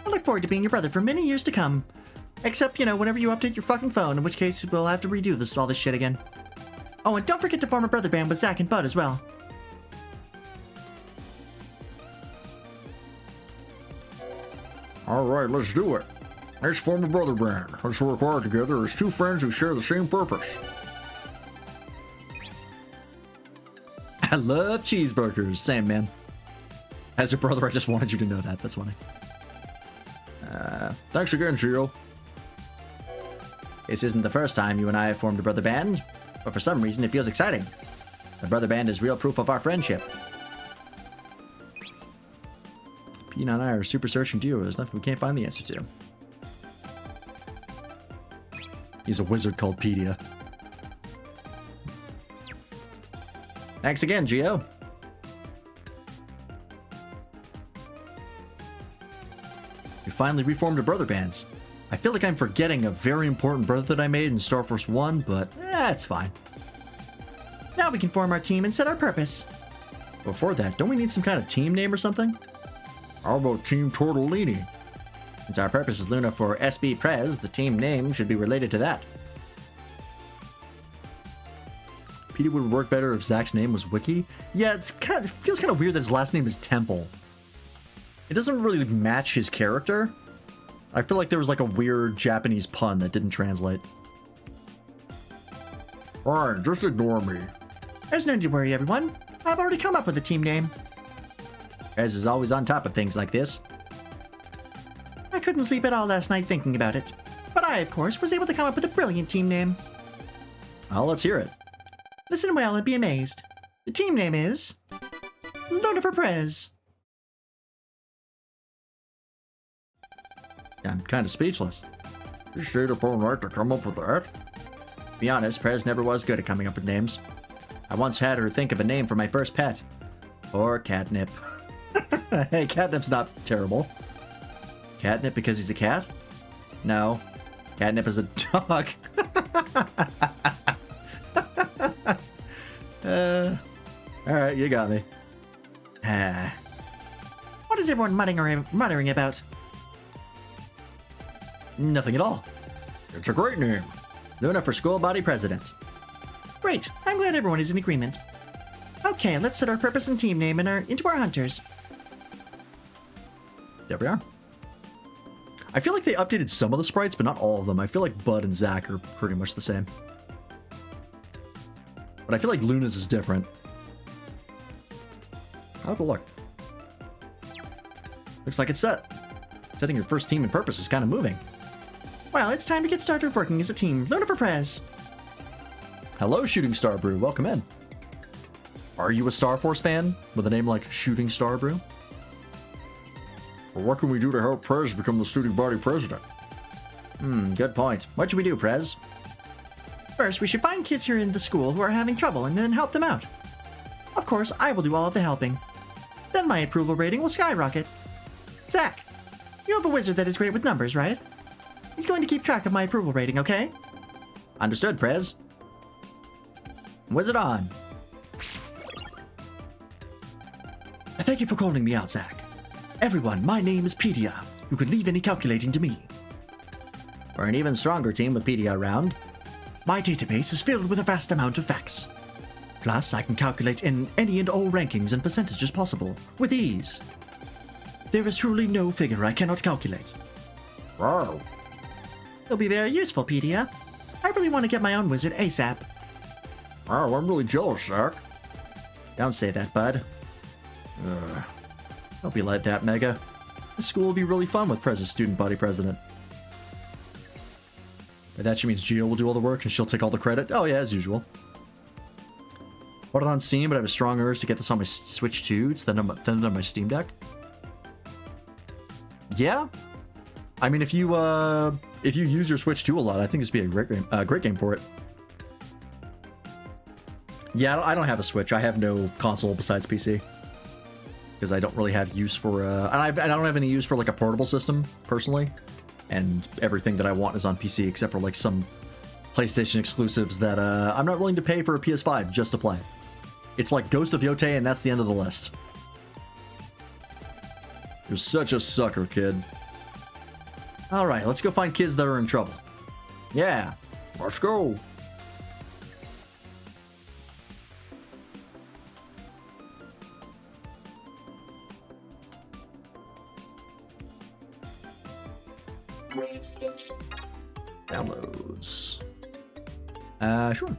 I look forward to being your brother for many years to come. Except, you know, whenever you update your fucking phone, in which case we'll have to redo all this shit again. Oh, and don't forget to form a brother band with Zack and Bud as well. Alright, let's do it. Let's form a brother band. Let's work hard together as two friends who share the same purpose. I love cheeseburgers. Same, man. As your brother, I just wanted you to know that. That's funny. Thanks again, Gio. This isn't the first time you and I have formed a brother band, but for some reason it feels exciting. The brother band is real proof of our friendship. Pete and I are super searching duo. There's nothing we can't find the answer to. He's a wizard called Pedia. Thanks again, Gio. You finally reformed a brother bands. I feel like I'm forgetting a very important brother that I made in Star Force 1, but it's fine. Now we can form our team and set our purpose. Before that, don't we need some kind of team name or something? How about Team Tortellini? Since our purpose is Luna for SB Prez, the team name should be related to that. Peter would work better if Zack's name was Wiki. Yeah, it feels kind of weird that his last name is Temple. It doesn't really match his character. I feel like there was like a weird Japanese pun that didn't translate. Alright, just ignore me. There's no need to worry, everyone. I've already come up with a team name. Ez is always on top of things like this. I couldn't sleep at all last night thinking about it. But I, of course, was able to come up with a brilliant team name. Well, let's hear it. Listen well and be amazed. The team name is... Luna for Prez. I'm kind of speechless. You stayed up all night to come up with that? To be honest, Prez never was good at coming up with names. I once had her think of a name for my first pet. Or Catnip. Hey, Catnip's not terrible. Catnip because he's a cat? No. Catnip is a dog. Alright, you got me. What is everyone muttering about? Nothing at all. It's a great name. Luna for School Body President. Great. I'm glad everyone is in agreement. Okay, let's set our purpose and team name into our hunters. There we are. I feel like they updated some of the sprites, but not all of them. I feel like Bud and Zack are pretty much the same. But I feel like Luna's is different. How'd it look? Looks like it's set. Setting your first team and purpose is kind of moving. Well, it's time to get started working as a team. Luna for Prez. Hello, Shooting Star Brew. Welcome in. Are you a Star Force fan with a name like Shooting Star Brew? Well, what can we do to help Prez become the student body president? Good point. What should we do, Prez? First, we should find kids here in the school who are having trouble and then help them out. Of course, I will do all of the helping. Then my approval rating will skyrocket. Zack, you have a wizard that is great with numbers, right? He's going to keep track of my approval rating, okay? Understood, Prez. Wizard on. Thank you for calling me out, Zack. Everyone, my name is Pedia. You can leave any calculating to me. For an even stronger team with Pedia around, my database is filled with a vast amount of facts. Plus, I can calculate in any and all rankings and percentages possible, with ease. There is truly no figure I cannot calculate. Wow. It'll be very useful, Pedia. I really want to get my own wizard ASAP. Oh, I'm really jealous, Zach. Don't say that, bud. Don't be like that, Mega. The school will be really fun with Prez's student body president. By that she means Gio will do all the work and she'll take all the credit? Oh yeah, as usual. Bought it on Steam, but I have a strong urge to get this on my Switch 2, then on my Steam Deck. Yeah? I mean, if you use your Switch 2 a lot, I think this would be a great game for it. Yeah, I don't have a Switch. I have no console besides PC. Because I don't really have use for, I don't have any use for like a portable system, personally. And everything that I want is on PC, except for like some PlayStation exclusives that I'm not willing to pay for a PS5 just to play. It's like Ghost of Yotei, and that's the end of the list. You're such a sucker, kid. Alright, let's go find kids that are in trouble. Yeah, let's go. Downloads. Sure.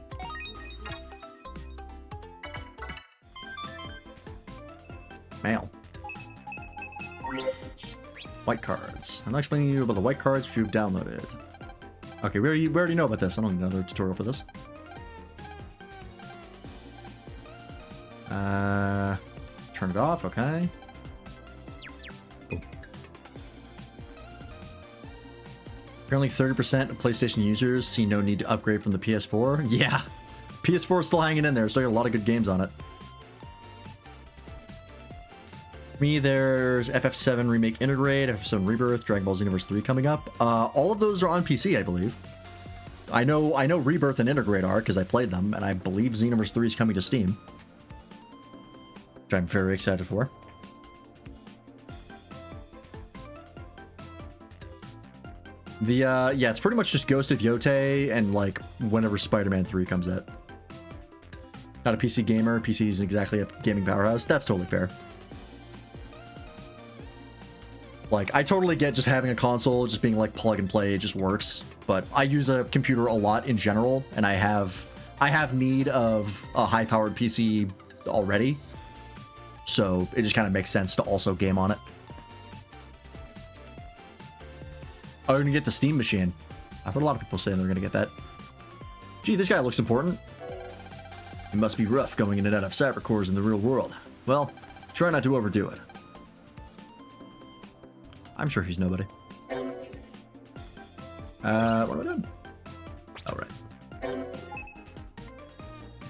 Mail. White cards. I'm not explaining to you about the white cards you've downloaded. Okay, we already know about this. I don't need another tutorial for this. Turn it off, okay. Cool. Apparently 30% of PlayStation users see no need to upgrade from the PS4. Yeah, PS4 is still hanging in there. Still got a lot of good games on it. Me, there's FF7 Remake Integrate, FF7 Rebirth, Dragon Ball Xenoverse 3 coming up. All of those are on PC, I believe. I know Rebirth and Integrate are because I played them, and I believe Xenoverse 3 is coming to Steam, which I'm very excited for. Yeah, it's pretty much just Ghost of Yotei and like whenever Spider-Man 3 comes out. Not a PC gamer. PC isn't exactly a gaming powerhouse. That's totally fair. Like, I totally get just having a console, just being like plug and play, it just works. But I use a computer a lot in general, and I have need of a high-powered PC already. So it just kind of makes sense to also game on it. Oh, you're gonna get the Steam Machine. I've heard a lot of people saying they're gonna get that. Gee, this guy looks important. It must be rough going in and out of cyber cores in the real world. Well, try not to overdo it. I'm sure he's nobody. What am I doing? All right.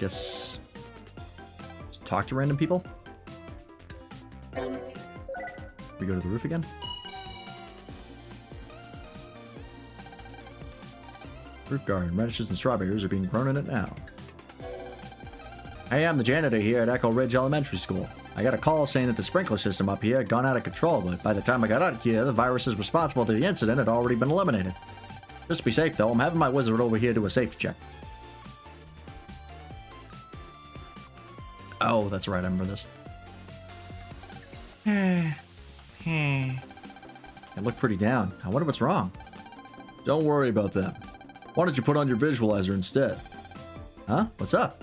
Guess just talk to random people. We go to the roof again. Roof garden, radishes and strawberries are being grown in it now. Hey, I'm the janitor here at Echo Ridge Elementary School. I got a call saying that the sprinkler system up here had gone out of control, but by the time I got out here, the viruses responsible for the incident had already been eliminated. Just to be safe, though, I'm having my wizard over here do a safety check. Oh, that's right, I remember this. It looked pretty down. I wonder what's wrong. Don't worry about them. Why don't you put on your visualizer instead? Huh? What's up?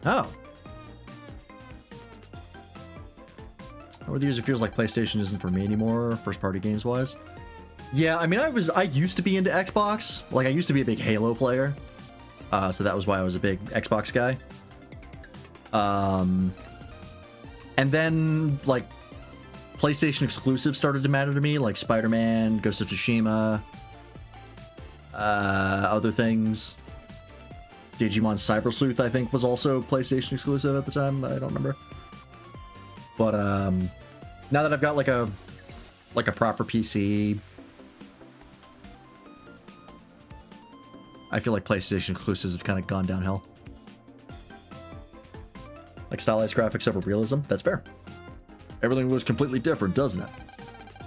Oh. Over the years, it feels like PlayStation isn't for me anymore, first-party games-wise. Yeah, I mean, I used to be into Xbox. Like, I used to be a big Halo player. So that was why I was a big Xbox guy. And then, like, PlayStation exclusives started to matter to me, like Spider-Man, Ghost of Tsushima, other things. Digimon Cyber Sleuth, I think, was also PlayStation exclusive at the time. I don't remember. But now that I've got like a proper PC, I feel like PlayStation exclusives have kind of gone downhill. Like stylized graphics over realism. That's fair. Everything looks completely different, doesn't it?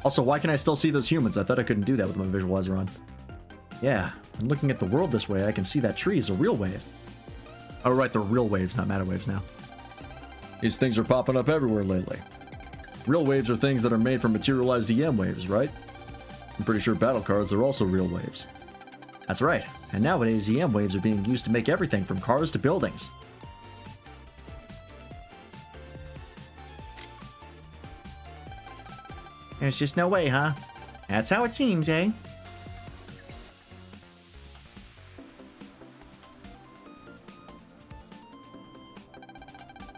Also, why can I still see those humans? I thought I couldn't do that with my visualizer on. Yeah, and looking at the world this way, I can see that tree is a real wave. Oh right, they're real waves, not matter waves now. These things are popping up everywhere lately. Real waves are things that are made from materialized EM waves, right? I'm pretty sure battle cards are also real waves. That's right, and nowadays EM waves are being used to make everything from cars to buildings. There's just no way, huh? That's how it seems, eh?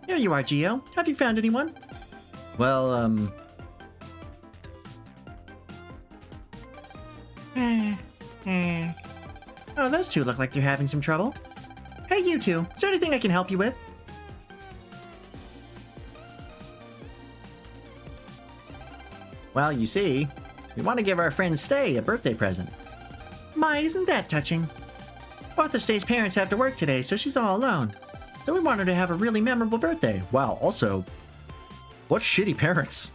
Here you are, Geo. Have you found anyone? Well, Oh, those two look like they're having some trouble. Hey, you two. Is there anything I can help you with? Well, you see, we want to give our friend Stay a birthday present. My, isn't that touching? Both of Stay's parents have to work today, so she's all alone. So we want her to have a really memorable birthday. wow, also, what shitty parents?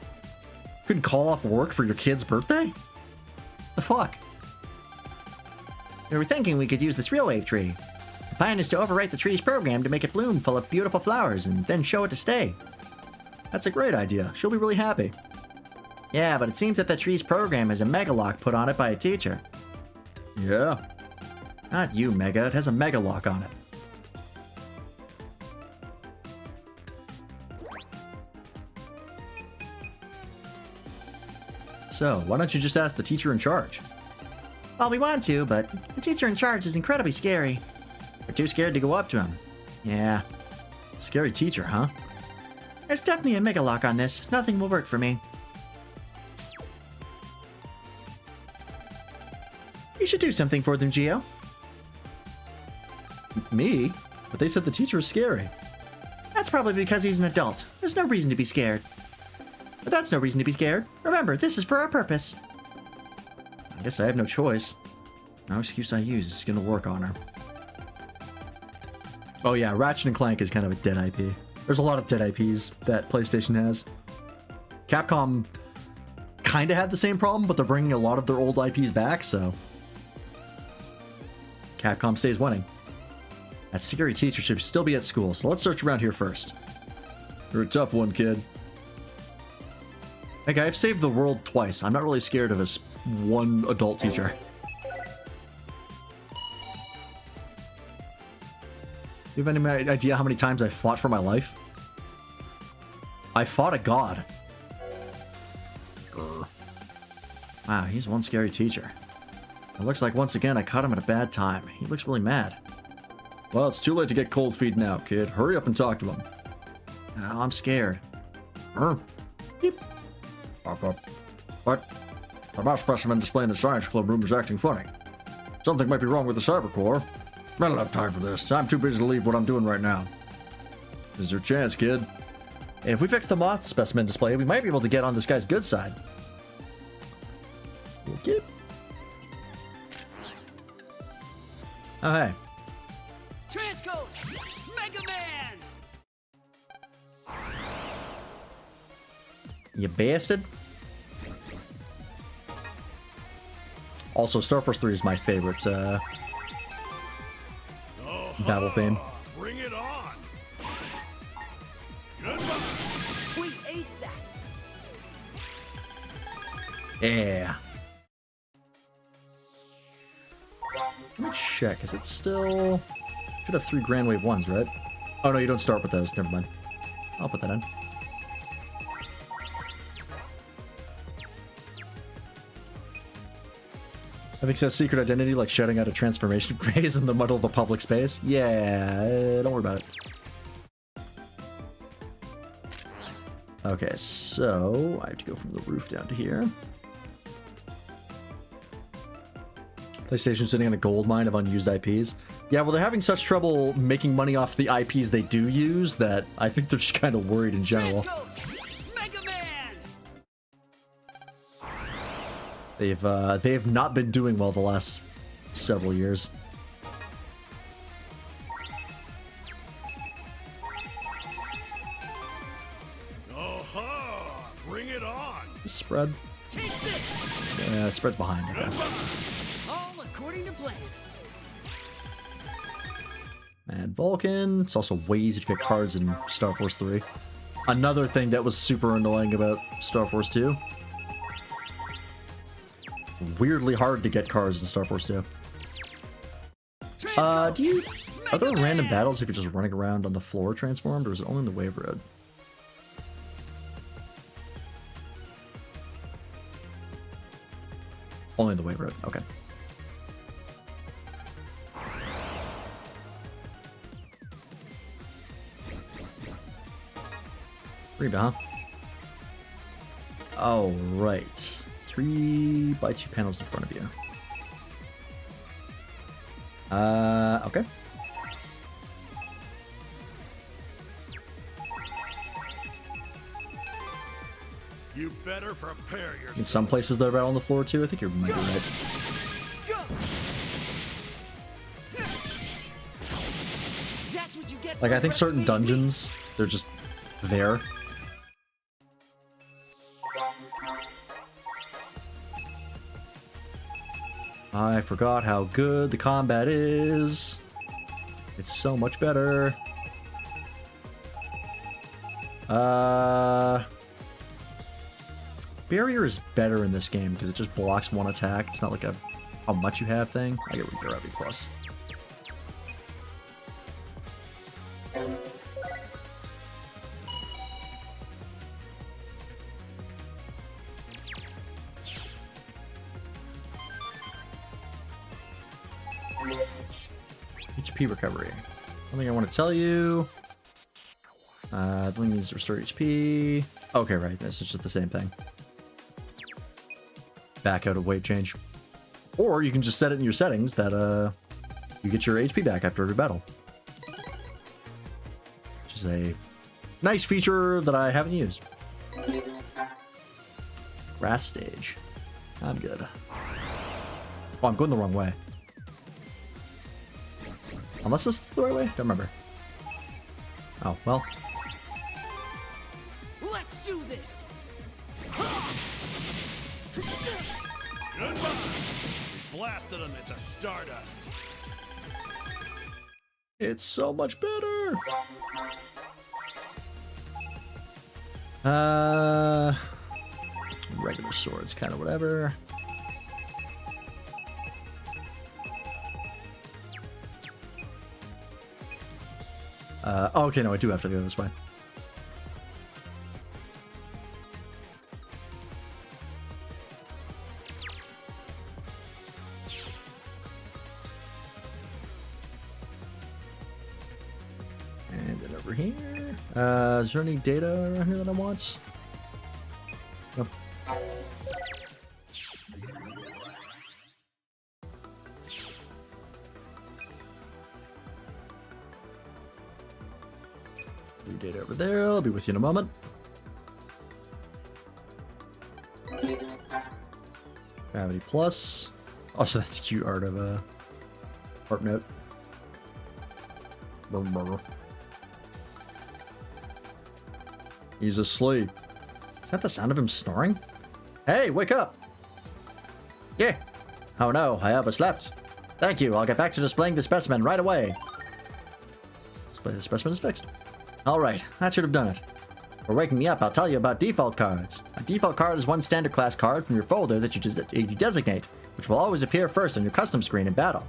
Couldn't call off work for your kid's birthday? The fuck? We were thinking we could use this real wave tree. The plan is to overwrite the tree's program to make it bloom full of beautiful flowers and then show it to Stay. That's a great idea. She'll be really happy. Yeah, but it seems that the tree's program has a mega lock put on it by a teacher. Yeah. Not you, Mega. It has a mega lock on it. So, why don't you just ask the teacher in charge? Well, we want to, but the teacher in charge is incredibly scary. We're too scared to go up to him. Yeah. Scary teacher, huh? There's definitely a mega lock on this. Nothing will work for me. You should do something for them, Geo. Me? But they said the teacher is scary. That's probably because he's an adult. There's no reason to be scared. But that's no reason to be scared. Remember, this is for our purpose. I guess I have no choice. No excuse I use is gonna work on her. Oh yeah, Ratchet and Clank is kind of a dead IP. There's a lot of dead IPs that PlayStation has. Capcom kind of had the same problem, but they're bringing a lot of their old IPs back, so... Capcom stays winning. That scary teacher should still be at school, so let's search around here first. You're a tough one, kid. Like, I've saved the world twice. I'm not really scared of this one adult teacher. You have any idea how many times I fought for my life? I fought a god. Grr. Wow, he's one scary teacher. It looks like once again I caught him at a bad time. He looks really mad. Well, it's too late to get cold feet now, kid. Hurry up and talk to him. Oh, I'm scared. Beep. What? The mouse specimen displayed in the science club room is acting funny. Something might be wrong with the cyber core. I don't have time for this. I'm too busy to leave what I'm doing right now. This is your chance, kid. If we fix the moth specimen display, we might be able to get on this guy's good side. Okay. Oh, hey. Transcode Mega Man! You bastard. Also, Star Force 3 is my favorite battle theme. Bring it on. Goodbye. We aced that! Yeah. Let me check. Is it still... Should have 3 Grand Wave 1s, right? Oh, no, you don't start with those. Never mind. I'll put that in. I think it says secret identity, like shouting out a transformation phase in the middle of the public space. Yeah, don't worry about it. Okay, so I have to go from the roof down to here. PlayStation sitting in a gold mine of unused IPs. Yeah, well, they're having such trouble making money off the IPs they do use that I think they're just kind of worried in general. Transcode Mega Man! They have not been doing well the last several years. Aha! Bring it on. Spread. Take this! Yeah, spread's behind. Okay. All according to plan. And Vulcan. It's also way easier to get cards in Star Force 3. Another thing that was super annoying about Star Force 2. weirdly hard to get cars in Star Force 2. Transform! Are there random battles if you're just running around on the floor transformed, or is it only in the Wave Road? Only in the Wave Road, okay. Reba, huh? Oh, right. 3 by 2 panels in front of you. Okay. You better prepare yourself. In some places they're out on the floor too. I think you're might be right. Go! That's what you get Like for I think certain underestimating me. dungeons, they're just there. I forgot how good the combat is. It's so much better. Barrier is better in this game because it just blocks one attack. It's not like a how much you have thing. I get Reaper every plus. HP recovery. One thing I want to tell you. The one needs to restore HP. Okay, right. This is just the same thing. Back out of wave change. Or you can just set it in your settings that you get your HP back after every battle. Which is a nice feature that I haven't used. Grass stage. I'm good. Oh, I'm going the wrong way. Unless this is the right way? Don't remember. Oh, well. Let's do this. Goodbye. We blasted them into stardust. It's so much better. Regular swords, kind of whatever. Oh, okay, no, I do have to go this way. And then over here. Is there any data around here that I want? No. New data over there. I'll be with you in a moment. Gravity plus. Also, that's cute art of a art note. He's asleep. Is that the sound of him snoring? Hey, wake up! Yeah. Oh no, I overslept. Thank you, I'll get back to displaying the specimen right away. Display the specimen is fixed. Alright, that should have done it. For waking me up, I'll tell you about default cards. A default card is one standard class card from your folder that you designate, which will always appear first on your custom screen in battle.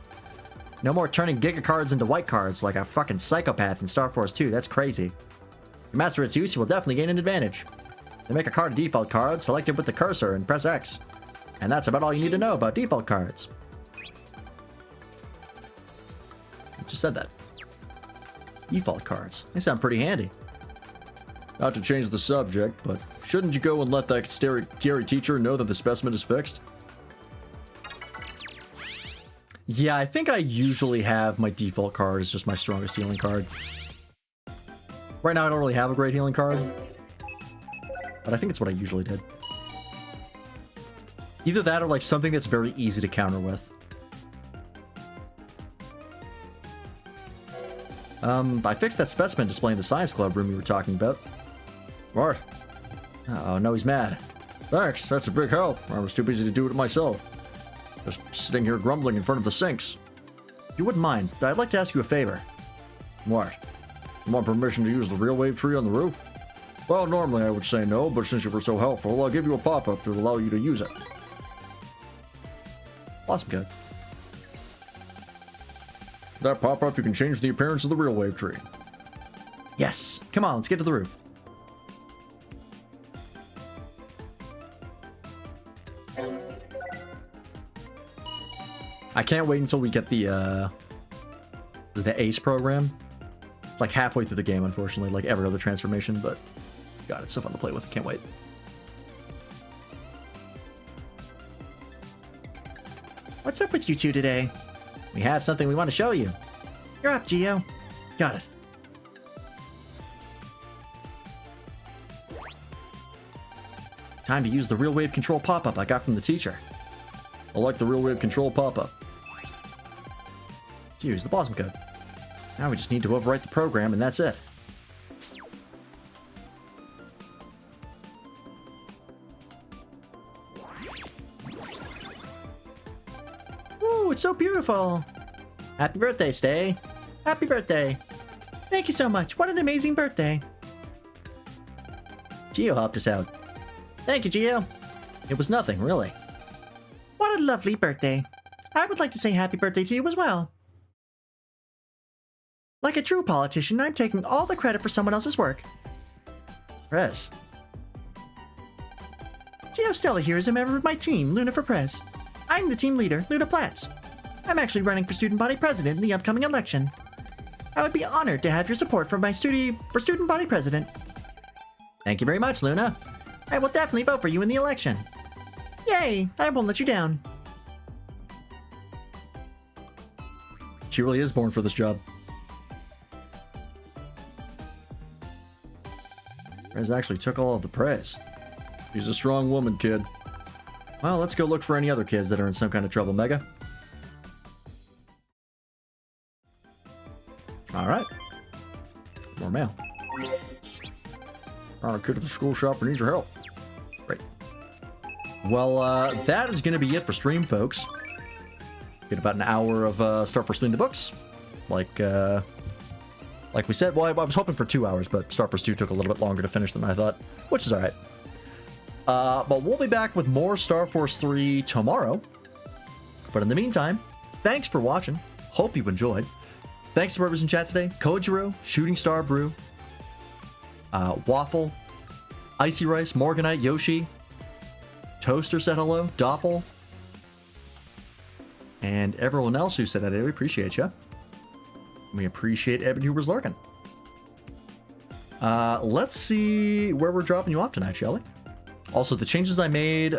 No more turning Giga cards into white cards like a fucking psychopath in Star Force 2, that's crazy. To master its use, you will definitely gain an advantage. To make a card a default card, select it with the cursor and press X. And that's about all you need to know about default cards. I just said that. Default cards. They sound pretty handy. Not to change the subject, but shouldn't you go and let that scary teacher know that the specimen is fixed? Yeah, I think I usually have my default card as just my strongest healing card. Right now I don't really have a great healing card, but I think it's what I usually did. Either that or like something that's very easy to counter with. I fixed that specimen displaying the science club room you were talking about. What? Oh, no, he's mad. Thanks, that's a big help. I was too busy to do it myself. Just sitting here grumbling in front of the sinks. If you wouldn't mind, I'd like to ask you a favor. What? You want permission to use the real wave tree on the roof? Well, normally I would say no, but since you were so helpful, I'll give you a pop-up to allow you to use it. Awesome code. That pop-up, you can change the appearance of the real wave tree. Yes. Come on, let's get to the roof. I can't wait until we get the ACE program. It's like halfway through the game, unfortunately, like every other transformation, but God, it's so fun to play with. Can't wait. What's up with you two today? We have something we want to show you. You're up, Geo. Got it. Time to use the real wave control pop-up I got from the teacher. I like the real wave control pop-up. To use the Blossom code. Now we just need to overwrite the program and that's it. Ooh, it's so beautiful. Happy birthday, Stay. Happy birthday. Thank you so much. What an amazing birthday. Geo helped us out. Thank you, Geo. It was nothing, really. What a lovely birthday. I would like to say happy birthday to you as well. Like a true politician, I'm taking all the credit for someone else's work. Prez. GeoStella here is a member of my team, Luna for Prez. I'm the team leader, Luna Platts. I'm actually running for student body president in the upcoming election. I would be honored to have your support for my student body president. Thank you very much, Luna. I will definitely vote for you in the election. Yay! I won't let you down. She really is born for this job. Prez actually took all of the praise. She's a strong woman, kid. Well, let's go look for any other kids that are in some kind of trouble, Mega. Alright. More mail. Found a kid at the school shop who needs your help. Great. Well, that is going to be it for stream, folks. Get about an hour of Star Force 3 in the books. Like we said, well, I was hoping for 2 hours, but Star Force 2 took a little bit longer to finish than I thought, which is alright. But we'll be back with more Star Force 3 tomorrow. But in the meantime, thanks for watching. Hope you enjoyed. Thanks to members in chat today. Kojiro, Shooting Star Brew, Waffle, Icy Rice, Morganite, Yoshi, Toaster said hello, Doppel, and everyone else who said that. I really appreciate you. We appreciate everybody who was lurking. Let's see where we're dropping you off tonight, shall we? Also, the changes I made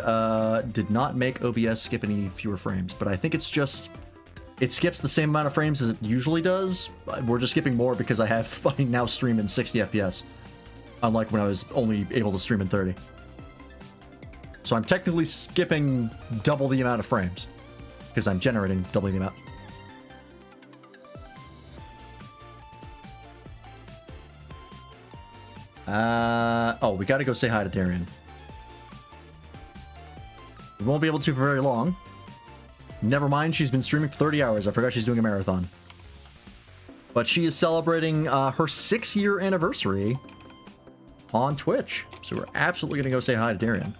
did not make OBS skip any fewer frames, but I think it's just... It skips the same amount of frames as it usually does. We're just skipping more because I now stream in 60 FPS. Unlike when I was only able to stream in 30. So I'm technically skipping double the amount of frames. Because I'm generating double the amount. Oh, we gotta go say hi to Darian. We won't be able to for very long. Never mind, she's been streaming for 30 hours. I forgot she's doing a marathon. But she is celebrating her 6-year anniversary on Twitch. So we're absolutely going to go say hi to Darian.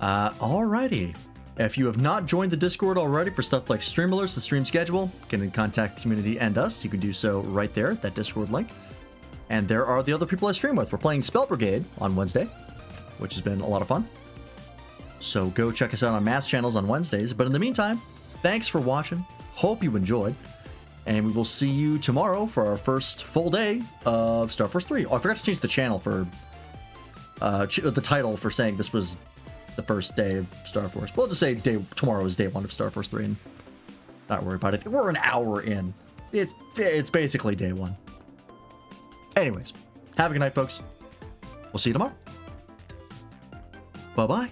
Alrighty. If you have not joined the Discord already for stuff like stream alerts, the stream schedule, get in contact the community and us. You can do so right there, that Discord link. And there are the other people I stream with. We're playing Spell Brigade on Wednesday, which has been a lot of fun. So go check us out on Mass channels on Wednesdays. But in the meantime, thanks for watching. Hope you enjoyed. And we will see you tomorrow for our first full day of Star Force 3. Oh, I forgot to change the channel for... the title for saying this was the first day of Star Force. We'll just say tomorrow is day 1 of Star Force 3 and not worry about it. We're an hour in. It's basically day 1. Anyways, have a good night, folks. We'll see you tomorrow. Bye-bye.